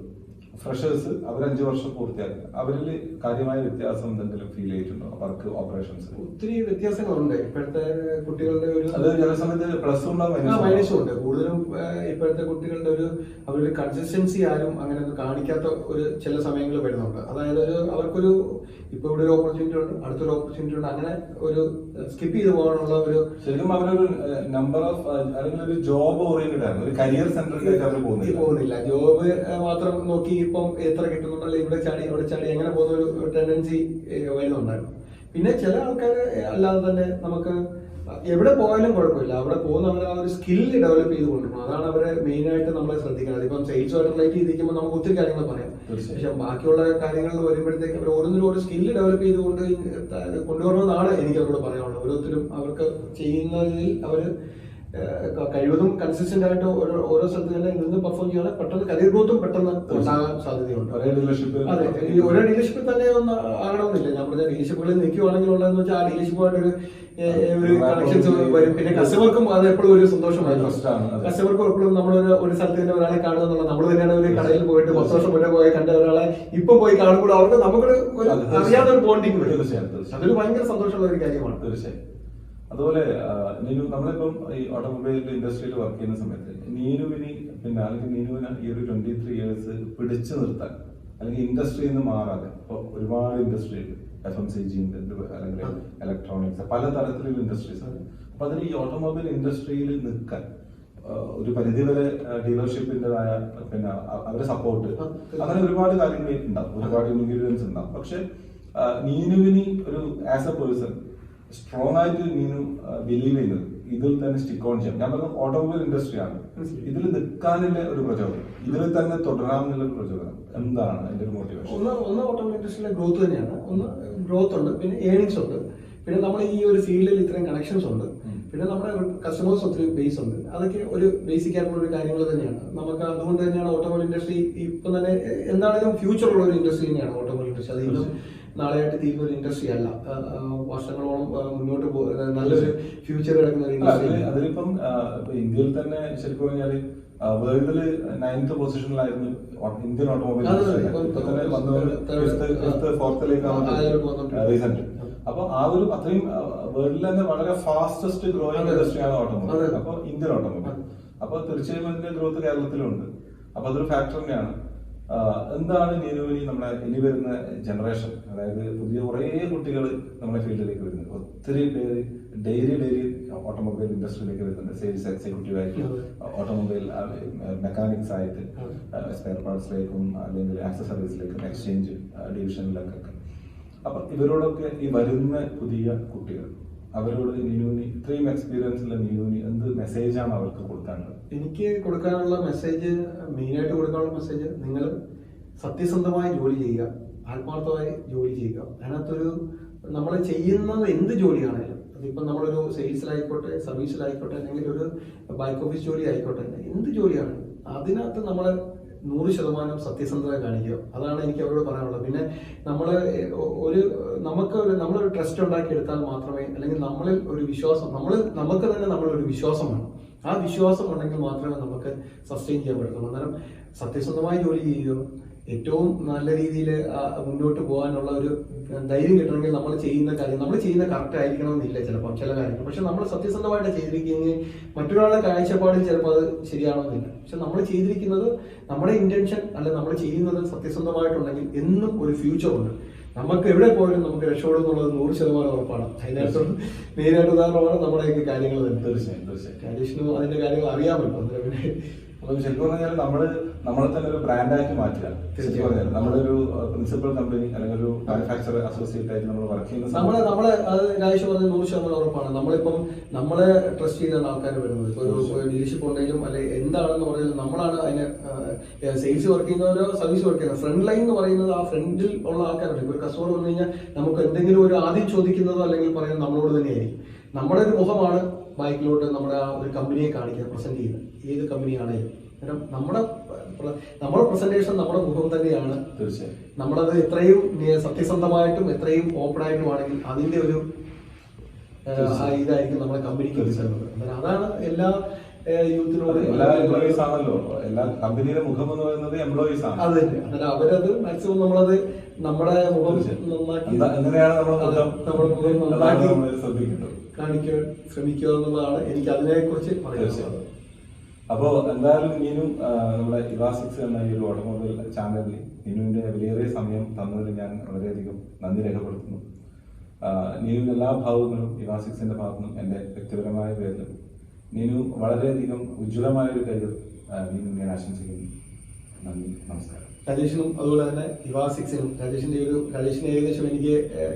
ഫ്രഷേഴ്സ്, അവർ 5 വർഷം പൂർത്തിയാക്കി, അവരിൽ കാര്യമായ വ്യത്യാസം എന്തെങ്കിലും ഫീൽ ചെയ്തിട്ടുണ്ടോ? വർക്ക് ഓപ്പറേഷൻസ് ഒത്തിരി വ്യത്യാസങ്ങളുണ്ട് ഇപ്പോഴത്തെ കുട്ടികളുടെ ഒരു. അത് ചില സമയത്ത് പ്ലസും മൈനസും ഉണ്ട്. കൂടുതലും ഇപ്പോഴത്തെ കുട്ടികളുടെ അവരുടെ കൺസിസ്റ്റൻസി ആരും അങ്ങനെ കാണിക്കാത്ത ഒരു ചില സമയങ്ങൾ വരുന്നുണ്ട്. അതായത് അവർക്കൊരു ഇപ്പൊ ഇവിടെ ഒരു ഓപ്പർച്യൂണിറ്റി ഉണ്ട്, അടുത്തൊരു ഓപ്പർച്യൂണിറ്റി ഉണ്ട്, അങ്ങനെ ഒരു സ്കിപ്പ് ചെയ്ത് പോകാനുള്ള ഒരു, ശരിക്കും അവരൊരു നമ്പർ ഓഫ് അല്ലെങ്കിൽ ഒരു ജോബ് ഓറിയന്റഡ് ആണ്, ഒരു കരിയർ സെന്ററിലേക്ക് അവർ പോകുന്നില്ല. ജോബ് മാത്രം നോക്കി ഇപ്പം എത്ര കിട്ടുന്നുണ്ടല്ലോ ഇവിടെ ചാടി അവിടെ ചാടി അങ്ങനെ പോകുന്ന ഒരു ടെൻഡൻസി വരുന്നുണ്ടായിരുന്നു. പിന്നെ ചില ആൾക്കാർ അല്ലാതെ തന്നെ നമുക്ക് എവിടെ പോയാലും കുഴപ്പമില്ല, അവിടെ പോകുന്ന അവർ ആ ഒരു സ്കില്ല് ഡെവലപ്പ് ചെയ്ത് കൊണ്ടുപോകണം. അതാണ് അവരെ മെയിൻ ആയിട്ട് നമ്മളെ ശ്രദ്ധിക്കുന്നത്. ഇപ്പം സെയിൽസുമായിട്ട് റിലേറ്റ് ചെയ്തിരിക്കുമ്പോൾ നമുക്ക് ഒത്തിരി കാര്യങ്ങൾ പറയാം. പക്ഷെ ബാക്കിയുള്ള കാര്യങ്ങളിൽ വരുമ്പോഴത്തേക്ക് അവർ ഓരോന്നിനും ഒരു സ്കില്ല് ഡെവലപ്പ് ചെയ്ത് കൊണ്ടുവരണമെന്നാണ് എനിക്ക് അവരോട് പറയാനുള്ളത്. ഓരോരുത്തരും അവർക്ക് ചെയ്യുന്നതിൽ അവർ കഴിവതും കൺസിസ്റ്റന്റ് ആയിട്ട് ഓരോ സ്ഥലത്ത് തന്നെ നിന്ന് പെർഫോം ചെയ്യണം. പെട്ടെന്ന് കരിയർ ഗ്രോത്തും പെട്ടെന്ന് ഉണ്ടാകാൻ സാധ്യതയുണ്ട്. അതെ, ഒരേ ഡീലർഷിപ്പിൽ തന്നെ ഒന്നും ആകണമെന്നില്ല. ഞാൻ പറഞ്ഞ ഡീലർഷിപ്പുകളിൽ നിൽക്കുവാണെങ്കിൽ ഉള്ളതെന്ന് വെച്ചാൽ ആ ഡീലർഷിപ്പുമായിട്ടൊരു കണക്ഷൻസ് വരും. പിന്നെ കസ്റ്റമർക്കും അത് എപ്പോഴും ഒരു സന്തോഷമായിരുന്നു. കസ്റ്റമർക്കും എപ്പോഴും നമ്മളൊരു സ്ഥലത്ത് തന്നെ ഒരാളെ കാണുക എന്നുള്ളത്, നമ്മൾ തന്നെയാണ് ഒരു കടയിൽ പോയിട്ട് 10 വർഷം മുന്നേ പോയി കണ്ട ഒരാളെ ഇപ്പൊ പോയി കാണുമ്പോൾ അവർക്ക് നമുക്കൊരു അറിയാത്തൊരു ബോണ്ടിങ് വരും. അതൊരു ഭയങ്കര സന്തോഷമുള്ള ഒരു കാര്യമാണ്. തീർച്ചയായും. അതുപോലെ നീനു, നമ്മളിപ്പം ഈ ഓട്ടോമൊബൈൽ ഇൻഡസ്ട്രിയിൽ വർക്ക് ചെയ്യുന്ന സമയത്ത് നീനുവിന് അല്ലെങ്കിൽ നീനുവിന് ഈ ഒരു 23 ഇയേഴ്സ് പിടിച്ചു നിർത്താൻ, അല്ലെങ്കിൽ ഇൻഡസ്ട്രിയിൽ നിന്ന് മാറാതെ, ഇപ്പൊ ഒരുപാട് ഇൻഡസ്ട്രി ഉണ്ട്, FMCG ഉണ്ട്, അല്ലെങ്കിൽ ഇലക്ട്രോണിക്സ്, പല തരത്തിലുള്ള ഇൻഡസ്ട്രീസ് ആണ്. അപ്പൊ അതിൽ ഈ ഓട്ടോമൊബൈൽ ഇൻഡസ്ട്രിയിൽ നിൽക്കാൻ ഒരു പരിധിവരെ ഡീലർഷിപ്പിൻ്റെതായ പിന്നെ അവരെ സപ്പോർട്ട്, അങ്ങനെ ഒരുപാട് കാര്യങ്ങൾ ഉണ്ടാവും, ഒരുപാട് ഇൻഗ്രീഡിയൻസ് ഉണ്ടാവും. പക്ഷെ നീനുവിന് ഒരു ആസ് എ പേഴ്സൺ സ്ട്രോങ് ആയിട്ട് നീനു ബിലീവ് ചെയ്യുന്നത് ഇതിൽ തന്നെ സ്റ്റിക്ക് ഓൺ ചെയ്യാം. ഞാൻ പറഞ്ഞ ഓട്ടോമൊബൈൽ ഇൻഡസ്ട്രിയാണ്, ഇതിൽ നിൽക്കാനുള്ള ഒരു പ്രചോദനം, ഇതിൽ തന്നെ തുടരാമെന്നുള്ള ഒരു പ്രചോദനം എന്താണ് അതിന്റെ ഒരു മോട്ടിവേഷൻ? ഒന്ന് ഓട്ടോമൊബൈൽ ഇൻഡസ്ട്രിയിലെ ഗ്രോത്ത് തന്നെയാണ്. ഒന്ന് ഗ്രോത്ത് ഉണ്ട്, പിന്നെ ഏണിങ്സ് ഉണ്ട്, പിന്നെ നമ്മൾ ഈ ഒരു ഫീൽഡിൽ ഇത്രയും കണക്ഷൻസ് ഉണ്ട്, പിന്നെ നമ്മുടെ കസ്റ്റമേഴ്സ് ഒത്തിരി ബേസ് ഉണ്ട്. അതൊക്കെ ഒരു ബേസിക് ആയിട്ടുള്ള ഒരു കാര്യങ്ങൾ തന്നെയാണ്. നമുക്ക് അതുകൊണ്ട് തന്നെയാണ് ഓട്ടോമൊബൈൽ ഇൻഡസ്ട്രി ഇപ്പം തന്നെ എന്താണെങ്കിലും ഫ്യൂച്ചർ ഉള്ള ഒരു ഇൻഡസ്ട്രി തന്നെയാണ് ഓട്ടോമൊബൈൽ ഇൻഡസ്ട്രി. അത് ഇന്നും നാളെയായിട്ട് തീരുന്ന ഒരു ഇൻഡസ്ട്രി അല്ല. വർഷങ്ങളോളം മുന്നോട്ട് നല്ലൊരു ഫ്യൂച്ചർ കിടക്കുന്ന ഒരു ഇൻഡസ്ട്രി. അതിലിപ്പം ഇന്ത്യയിൽ തന്നെ ശരിക്കും പറഞ്ഞാല് വേൾഡില് 9th പൊസിഷനിലായിരുന്നു ഇന്ത്യൻ ഓട്ടോമൊബൈൽ റീസെന്റ്. അപ്പൊ ആ ഒരു അത്രയും വേൾഡിൽ തന്നെ വളരെ ഫാസ്റ്റസ്റ്റ് ഗ്രോയിങ് ഇൻഡസ്ട്രിയാണ് ഓട്ടോമൊബൈൽ. അപ്പൊ ഇന്ത്യൻ ഓട്ടോമൊബൈൽ. അപ്പൊ തീർച്ചയായും അതിന്റെ ഗ്രോത്ത് കേരളത്തിലുണ്ട്. അപ്പൊ അതൊരു ഫാക്ടർ തന്നെയാണ്. എന്താണ് നീനുവിനി നമ്മുടെ ഇനി വരുന്ന ജനറേഷൻ, അതായത് പുതിയ കുറേ കുട്ടികൾ നമ്മുടെ ഫീൽഡിലേക്ക് വരുന്നുണ്ട്. ഒത്തിരി പേര് ഡെയിലി ഓട്ടോമൊബൈൽ ഇൻഡസ്ട്രിയിലേക്ക് വരുന്നുണ്ട്. സെയിൽസ് എക്സിക്യൂട്ടീവ് ആയിട്ട്, ഓട്ടോമൊബൈൽ മെക്കാനിക്സ് ആയിട്ട്, സ്പെയർ പാർട്സിലേക്കും അല്ലെങ്കിൽ ആക്സസറീസിലേക്കും, എക്സ്ചേഞ്ച് ഡിവിഷനിലേക്കൊക്കെ. അപ്പൊ ഇവരോടൊക്കെ ഈ വരുന്ന പുതിയ കുട്ടികൾ, അവരോട് നീനുവിന് ഇത്രയും എക്സ്പീരിയൻസുള്ള നീനുവിന് എന്ത് മെസ്സേജാണ് അവർക്ക് കൊടുക്കാനുള്ളത്? എനിക്ക് കൊടുക്കാനുള്ള മെസ്സേജ്, മെയിനായിട്ട് കൊടുക്കാനുള്ള മെസ്സേജ്, നിങ്ങൾ സത്യസന്ധമായി ജോലി ചെയ്യുക, ആത്മാർത്ഥമായി ജോലി ചെയ്യുക. അതിനകത്തൊരു നമ്മൾ ചെയ്യുന്നത് എന്ത് ജോലിയാണെങ്കിലും, അതിപ്പോൾ നമ്മളൊരു സെയിൽസിലായിക്കോട്ടെ, സർവീസിലായിക്കോട്ടെ, അല്ലെങ്കിൽ ഒരു ബാക്ക് ഓഫീസ് ജോലി ആയിക്കോട്ടെ, എന്ത് ജോലിയാണ് അതിനകത്ത് നമ്മൾ 100% സത്യസന്ധത കാണിക്കുക. അതാണ് എനിക്ക് അവരോട് പറയാനുള്ളത്. പിന്നെ നമ്മളൊരു ട്രസ്റ്റ് ഉണ്ടാക്കിയെടുത്താൽ മാത്രമേ, അല്ലെങ്കിൽ നമ്മളിൽ ഒരു വിശ്വാസം, നമുക്ക് തന്നെ നമ്മളൊരു വിശ്വാസമാണ്. ആ വിശ്വാസം ഉണ്ടെങ്കിൽ മാത്രമേ നമുക്ക് സസ്റ്റെയിൻ ചെയ്യാൻ പറ്റുള്ളൂ. അന്നേരം സത്യസന്ധമായി ജോലി ചെയ്യുക, ഏറ്റവും നല്ല രീതിയിൽ മുന്നോട്ട് പോകാനുള്ള ഒരു ധൈര്യം കിട്ടണമെങ്കിൽ നമ്മൾ ചെയ്യുന്ന കറക്റ്റ് ആയിരിക്കണമെന്നില്ല ചിലപ്പോൾ ചില കാര്യങ്ങൾ. പക്ഷെ നമ്മൾ സത്യസന്ധമായിട്ട് ചെയ്തിരിക്കുകയെങ്കിൽ മറ്റൊരാളുടെ കാഴ്ചപ്പാടിൽ ചിലപ്പോൾ അത് ശരിയാവണമെന്നില്ല. പക്ഷെ നമ്മൾ ചെയ്തിരിക്കുന്നത്, നമ്മുടെ ഇന്റൻഷൻ അല്ല, നമ്മൾ ചെയ്യുന്നത് സത്യസന്ധമായിട്ടുണ്ടെങ്കിൽ എന്നും ഒരു ഫ്യൂച്ചർ ഉണ്ട്. നമുക്ക് എവിടെ പോയാലും നമുക്ക് രക്ഷപ്പെടും എന്നുള്ളത് 100% ഉറപ്പാണ്. അതിനകത്ത് മെയിനായിട്ട് ഉദാഹരണമാണ് നമ്മുടെയൊക്കെ കാര്യങ്ങൾ തന്നെ. തീർച്ചയായും രാജേഷിനും അതിന്റെ കാര്യങ്ങൾ അറിയാമല്ലോ. പിന്നെ അപ്പൊ ശരിക്കും പറഞ്ഞാൽ നമ്മളെ തന്നെ ഒരു ബ്രാൻഡായിട്ട് മാറ്റുക. ശരിക്കും പറഞ്ഞാൽ നമ്മളൊരു പ്രിൻസിപ്പൽ കമ്പനി അല്ലെങ്കിൽ ഒരു മാനുഫാക്ചറർ അസോസിയേറ്റ് ആയിട്ട് നമ്മൾ വർക്ക് ചെയ്യുന്ന നമ്മളെ അത് രാജേഷ് പറഞ്ഞ 100% ഉറപ്പാണ്. നമ്മളിപ്പം നമ്മളെ ട്രസ്റ്റ് ചെയ്താണ് ആൾക്കാർ വരുന്നത്. ഇപ്പോൾ ഒരു ഡീലർഷിപ്പ് ഉണ്ടെങ്കിലും അല്ലെങ്കിൽ എന്താണെന്ന് പറഞ്ഞാലും നമ്മളാണ് അതിന് സെയിൽസ് വർക്ക് ചെയ്യുന്നവരോ സർവീസ് വർക്ക് ചെയ്യുന്നത്. ഫ്രണ്ട് ലൈൻ എന്ന് പറയുന്നത് ആ ഫ്രണ്ടിൽ ഉള്ള ആൾക്കാരുണ്ട്. ഇപ്പോൾ ഒരു കസ്റ്റമർ വന്നു കഴിഞ്ഞാൽ നമുക്ക് എന്തെങ്കിലും ഒരു ആദ്യം ചോദിക്കുന്നതോ അല്ലെങ്കിൽ പറയുന്നത് നമ്മളോട് തന്നെയായിരിക്കും. നമ്മുടെ ഒരു മുഖമാണ് ബൈക്കിലോട്ട് നമ്മുടെ ആ ഒരു കമ്പനിയെ കാണിക്കുന്നത്, പ്രസന്റ് ചെയ്യുന്നത്. ഏത് കമ്പനിയാണെങ്കിലും നമ്മുടെ പ്രസന്റേഷൻ നമ്മുടെ മുഖം തന്നെയാണ്. തീർച്ചയായും നമ്മളത് എത്രയും സത്യസന്ധമായിട്ടും എത്രയും ഓപ്പൺ ആയിട്ടുമാണെങ്കിൽ അതിന്റെ ഒരു ഇതായിരിക്കും നമ്മുടെ കമ്പനിക്ക് മനസ്സിലാക്കുന്നത്. അതാണ് എല്ലാ യൂത്തിനോട്, എല്ലാ എംപ്ലോയീസ് ആണല്ലോ, എല്ലാ കമ്പനിയുടെ മുഖം എന്ന് പറയുന്നത് എംപ്ലോയീസ് ആണ്. അത് തന്നെ. അന്നേരം അവരത് മാക്സിമം നമ്മളത് നമ്മുടെ മുഖം നന്നാക്കി, എങ്ങനെയാണ് നമ്മുടെ മുഖം നന്നാക്കി ശ്രദ്ധിക്കേണ്ടത്, കാണിക്കാൻ ശ്രമിക്കുക എന്നുള്ളതാണ് എനിക്ക് അതിനെ കുറിച്ച് പറയാനുള്ളത്. അപ്പോ എന്തായാലും നീനും നമ്മുടെ ഇവാസിക്സ് എന്ന ഈ ഒരു ഓട്ടോമൊബൈൽ ചാനലിൽ നീനുവിന്റെ വിലയേറിയ സമയം തന്നതിൽ ഞാൻ വളരെയധികം നന്ദി രേഖപ്പെടുത്തുന്നു. നീനുവിന്റെ എല്ലാ ഭാഗങ്ങളും ഇവാസിക്സിന്റെ ഭാഗത്തുനിന്നും എന്റെ വ്യക്തിപരമായ പേരിലും നീനു വളരെയധികം ഉജ്ജ്വലമായ ഒരു കരിയർ നീനു ഞാൻ ആശംസിക്കുന്നു. നന്ദി, നമസ്കാരം. രാജേഷിനും അതുപോലെ തന്നെ ഇവാസിക്സിനും രാജേഷിനെ ഏകദേശം എനിക്ക്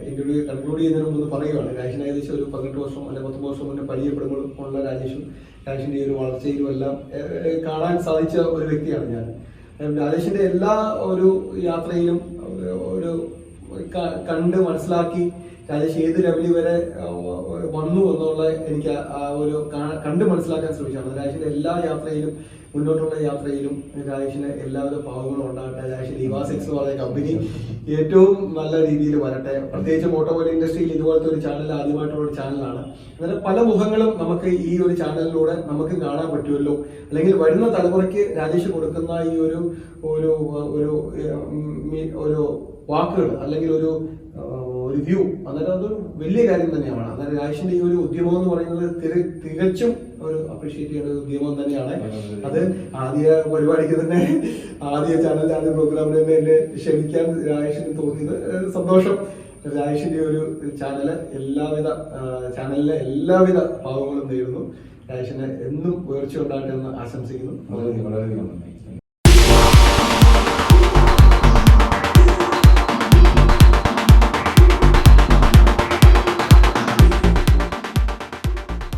ഇന്റർവ്യൂ കൺക്ലൂഡ് ചെയ്യുന്നതിന് മുമ്പ് പറയുകയാണ്. രാജേഷിന് ഏകദേശം ഒരു 18 വർഷം അല്ലെങ്കിൽ 19 വർഷം മുന്നേ പരിചയപ്പെടുമ്പോഴുള്ള രാജേഷിന്റെ ഈ ഒരു വളർച്ചയിലും എല്ലാം കാണാൻ സാധിച്ച ഒരു വ്യക്തിയാണ് ഞാൻ. രാജേഷിന്റെ എല്ലാ ഒരു യാത്രയിലും ഒരു കണ്ട് മനസ്സിലാക്കി രാജേഷ് ഏത് ലെവലിൽ വരെ വന്നു എന്നുള്ള എനിക്ക് ആ ഒരു കണ്ട് മനസ്സിലാക്കാൻ ശ്രമിച്ചാണ്. രാജേഷിന്റെ എല്ലാ യാത്രയിലും, മുന്നോട്ടുള്ള യാത്രയിലും രാജേഷിന് എല്ലാവിധ ഭാവങ്ങളും ഉണ്ടാകട്ടെ. രാജേഷിന്റെ ഇവാസിക്സ് എന്ന് പറയുന്ന കമ്പനി ഏറ്റവും നല്ല രീതിയിൽ വരട്ടെ. പ്രത്യേകിച്ച് ഓട്ടോമൊബൈൽ ഇൻഡസ്ട്രിയിൽ ഇതുപോലത്തെ ഒരു ചാനൽ ആദ്യമായിട്ടുള്ള ഒരു ചാനലാണ്. അങ്ങനെ പല മുഖങ്ങളും നമുക്ക് ഈ ഒരു ചാനലിലൂടെ നമുക്ക് കാണാൻ പറ്റുമല്ലോ. അല്ലെങ്കിൽ വരുന്ന തലമുറയ്ക്ക് രാജേഷ് കൊടുക്കുന്ന ഈ ഒരു വാക്കുകൾ അല്ലെങ്കിൽ ഒരു വ്യൂ, അന്നേരം അതൊരു വലിയ കാര്യം തന്നെയാണ്. അന്നേരം രാജേഷിന്റെ ഈ ഒരു ഉദ്യമം എന്ന് പറയുന്നത് തികച്ചും ഒരു അപ്രീഷിയേറ്റ് ചെയ്യുന്ന ഒരു ഉദ്യമം തന്നെയാണ്. അത് ആദ്യ പരിപാടിക്ക് തന്നെ, ആദ്യ പ്രോഗ്രാമിന് തന്നെ എന്നെ ക്ഷണിക്കാൻ രാജേഷിന് തോന്നിയത് സന്തോഷം. രാജേഷിന്റെ ഒരു ചാനലിലെ എല്ലാവിധ ഭാവങ്ങളും നേരുന്നു. രാജേഷിന് എന്നും ഉയർച്ച ഉണ്ടാകട്ടെ എന്ന് ആശംസിക്കുന്നു. വളരെയധികം നന്ദി.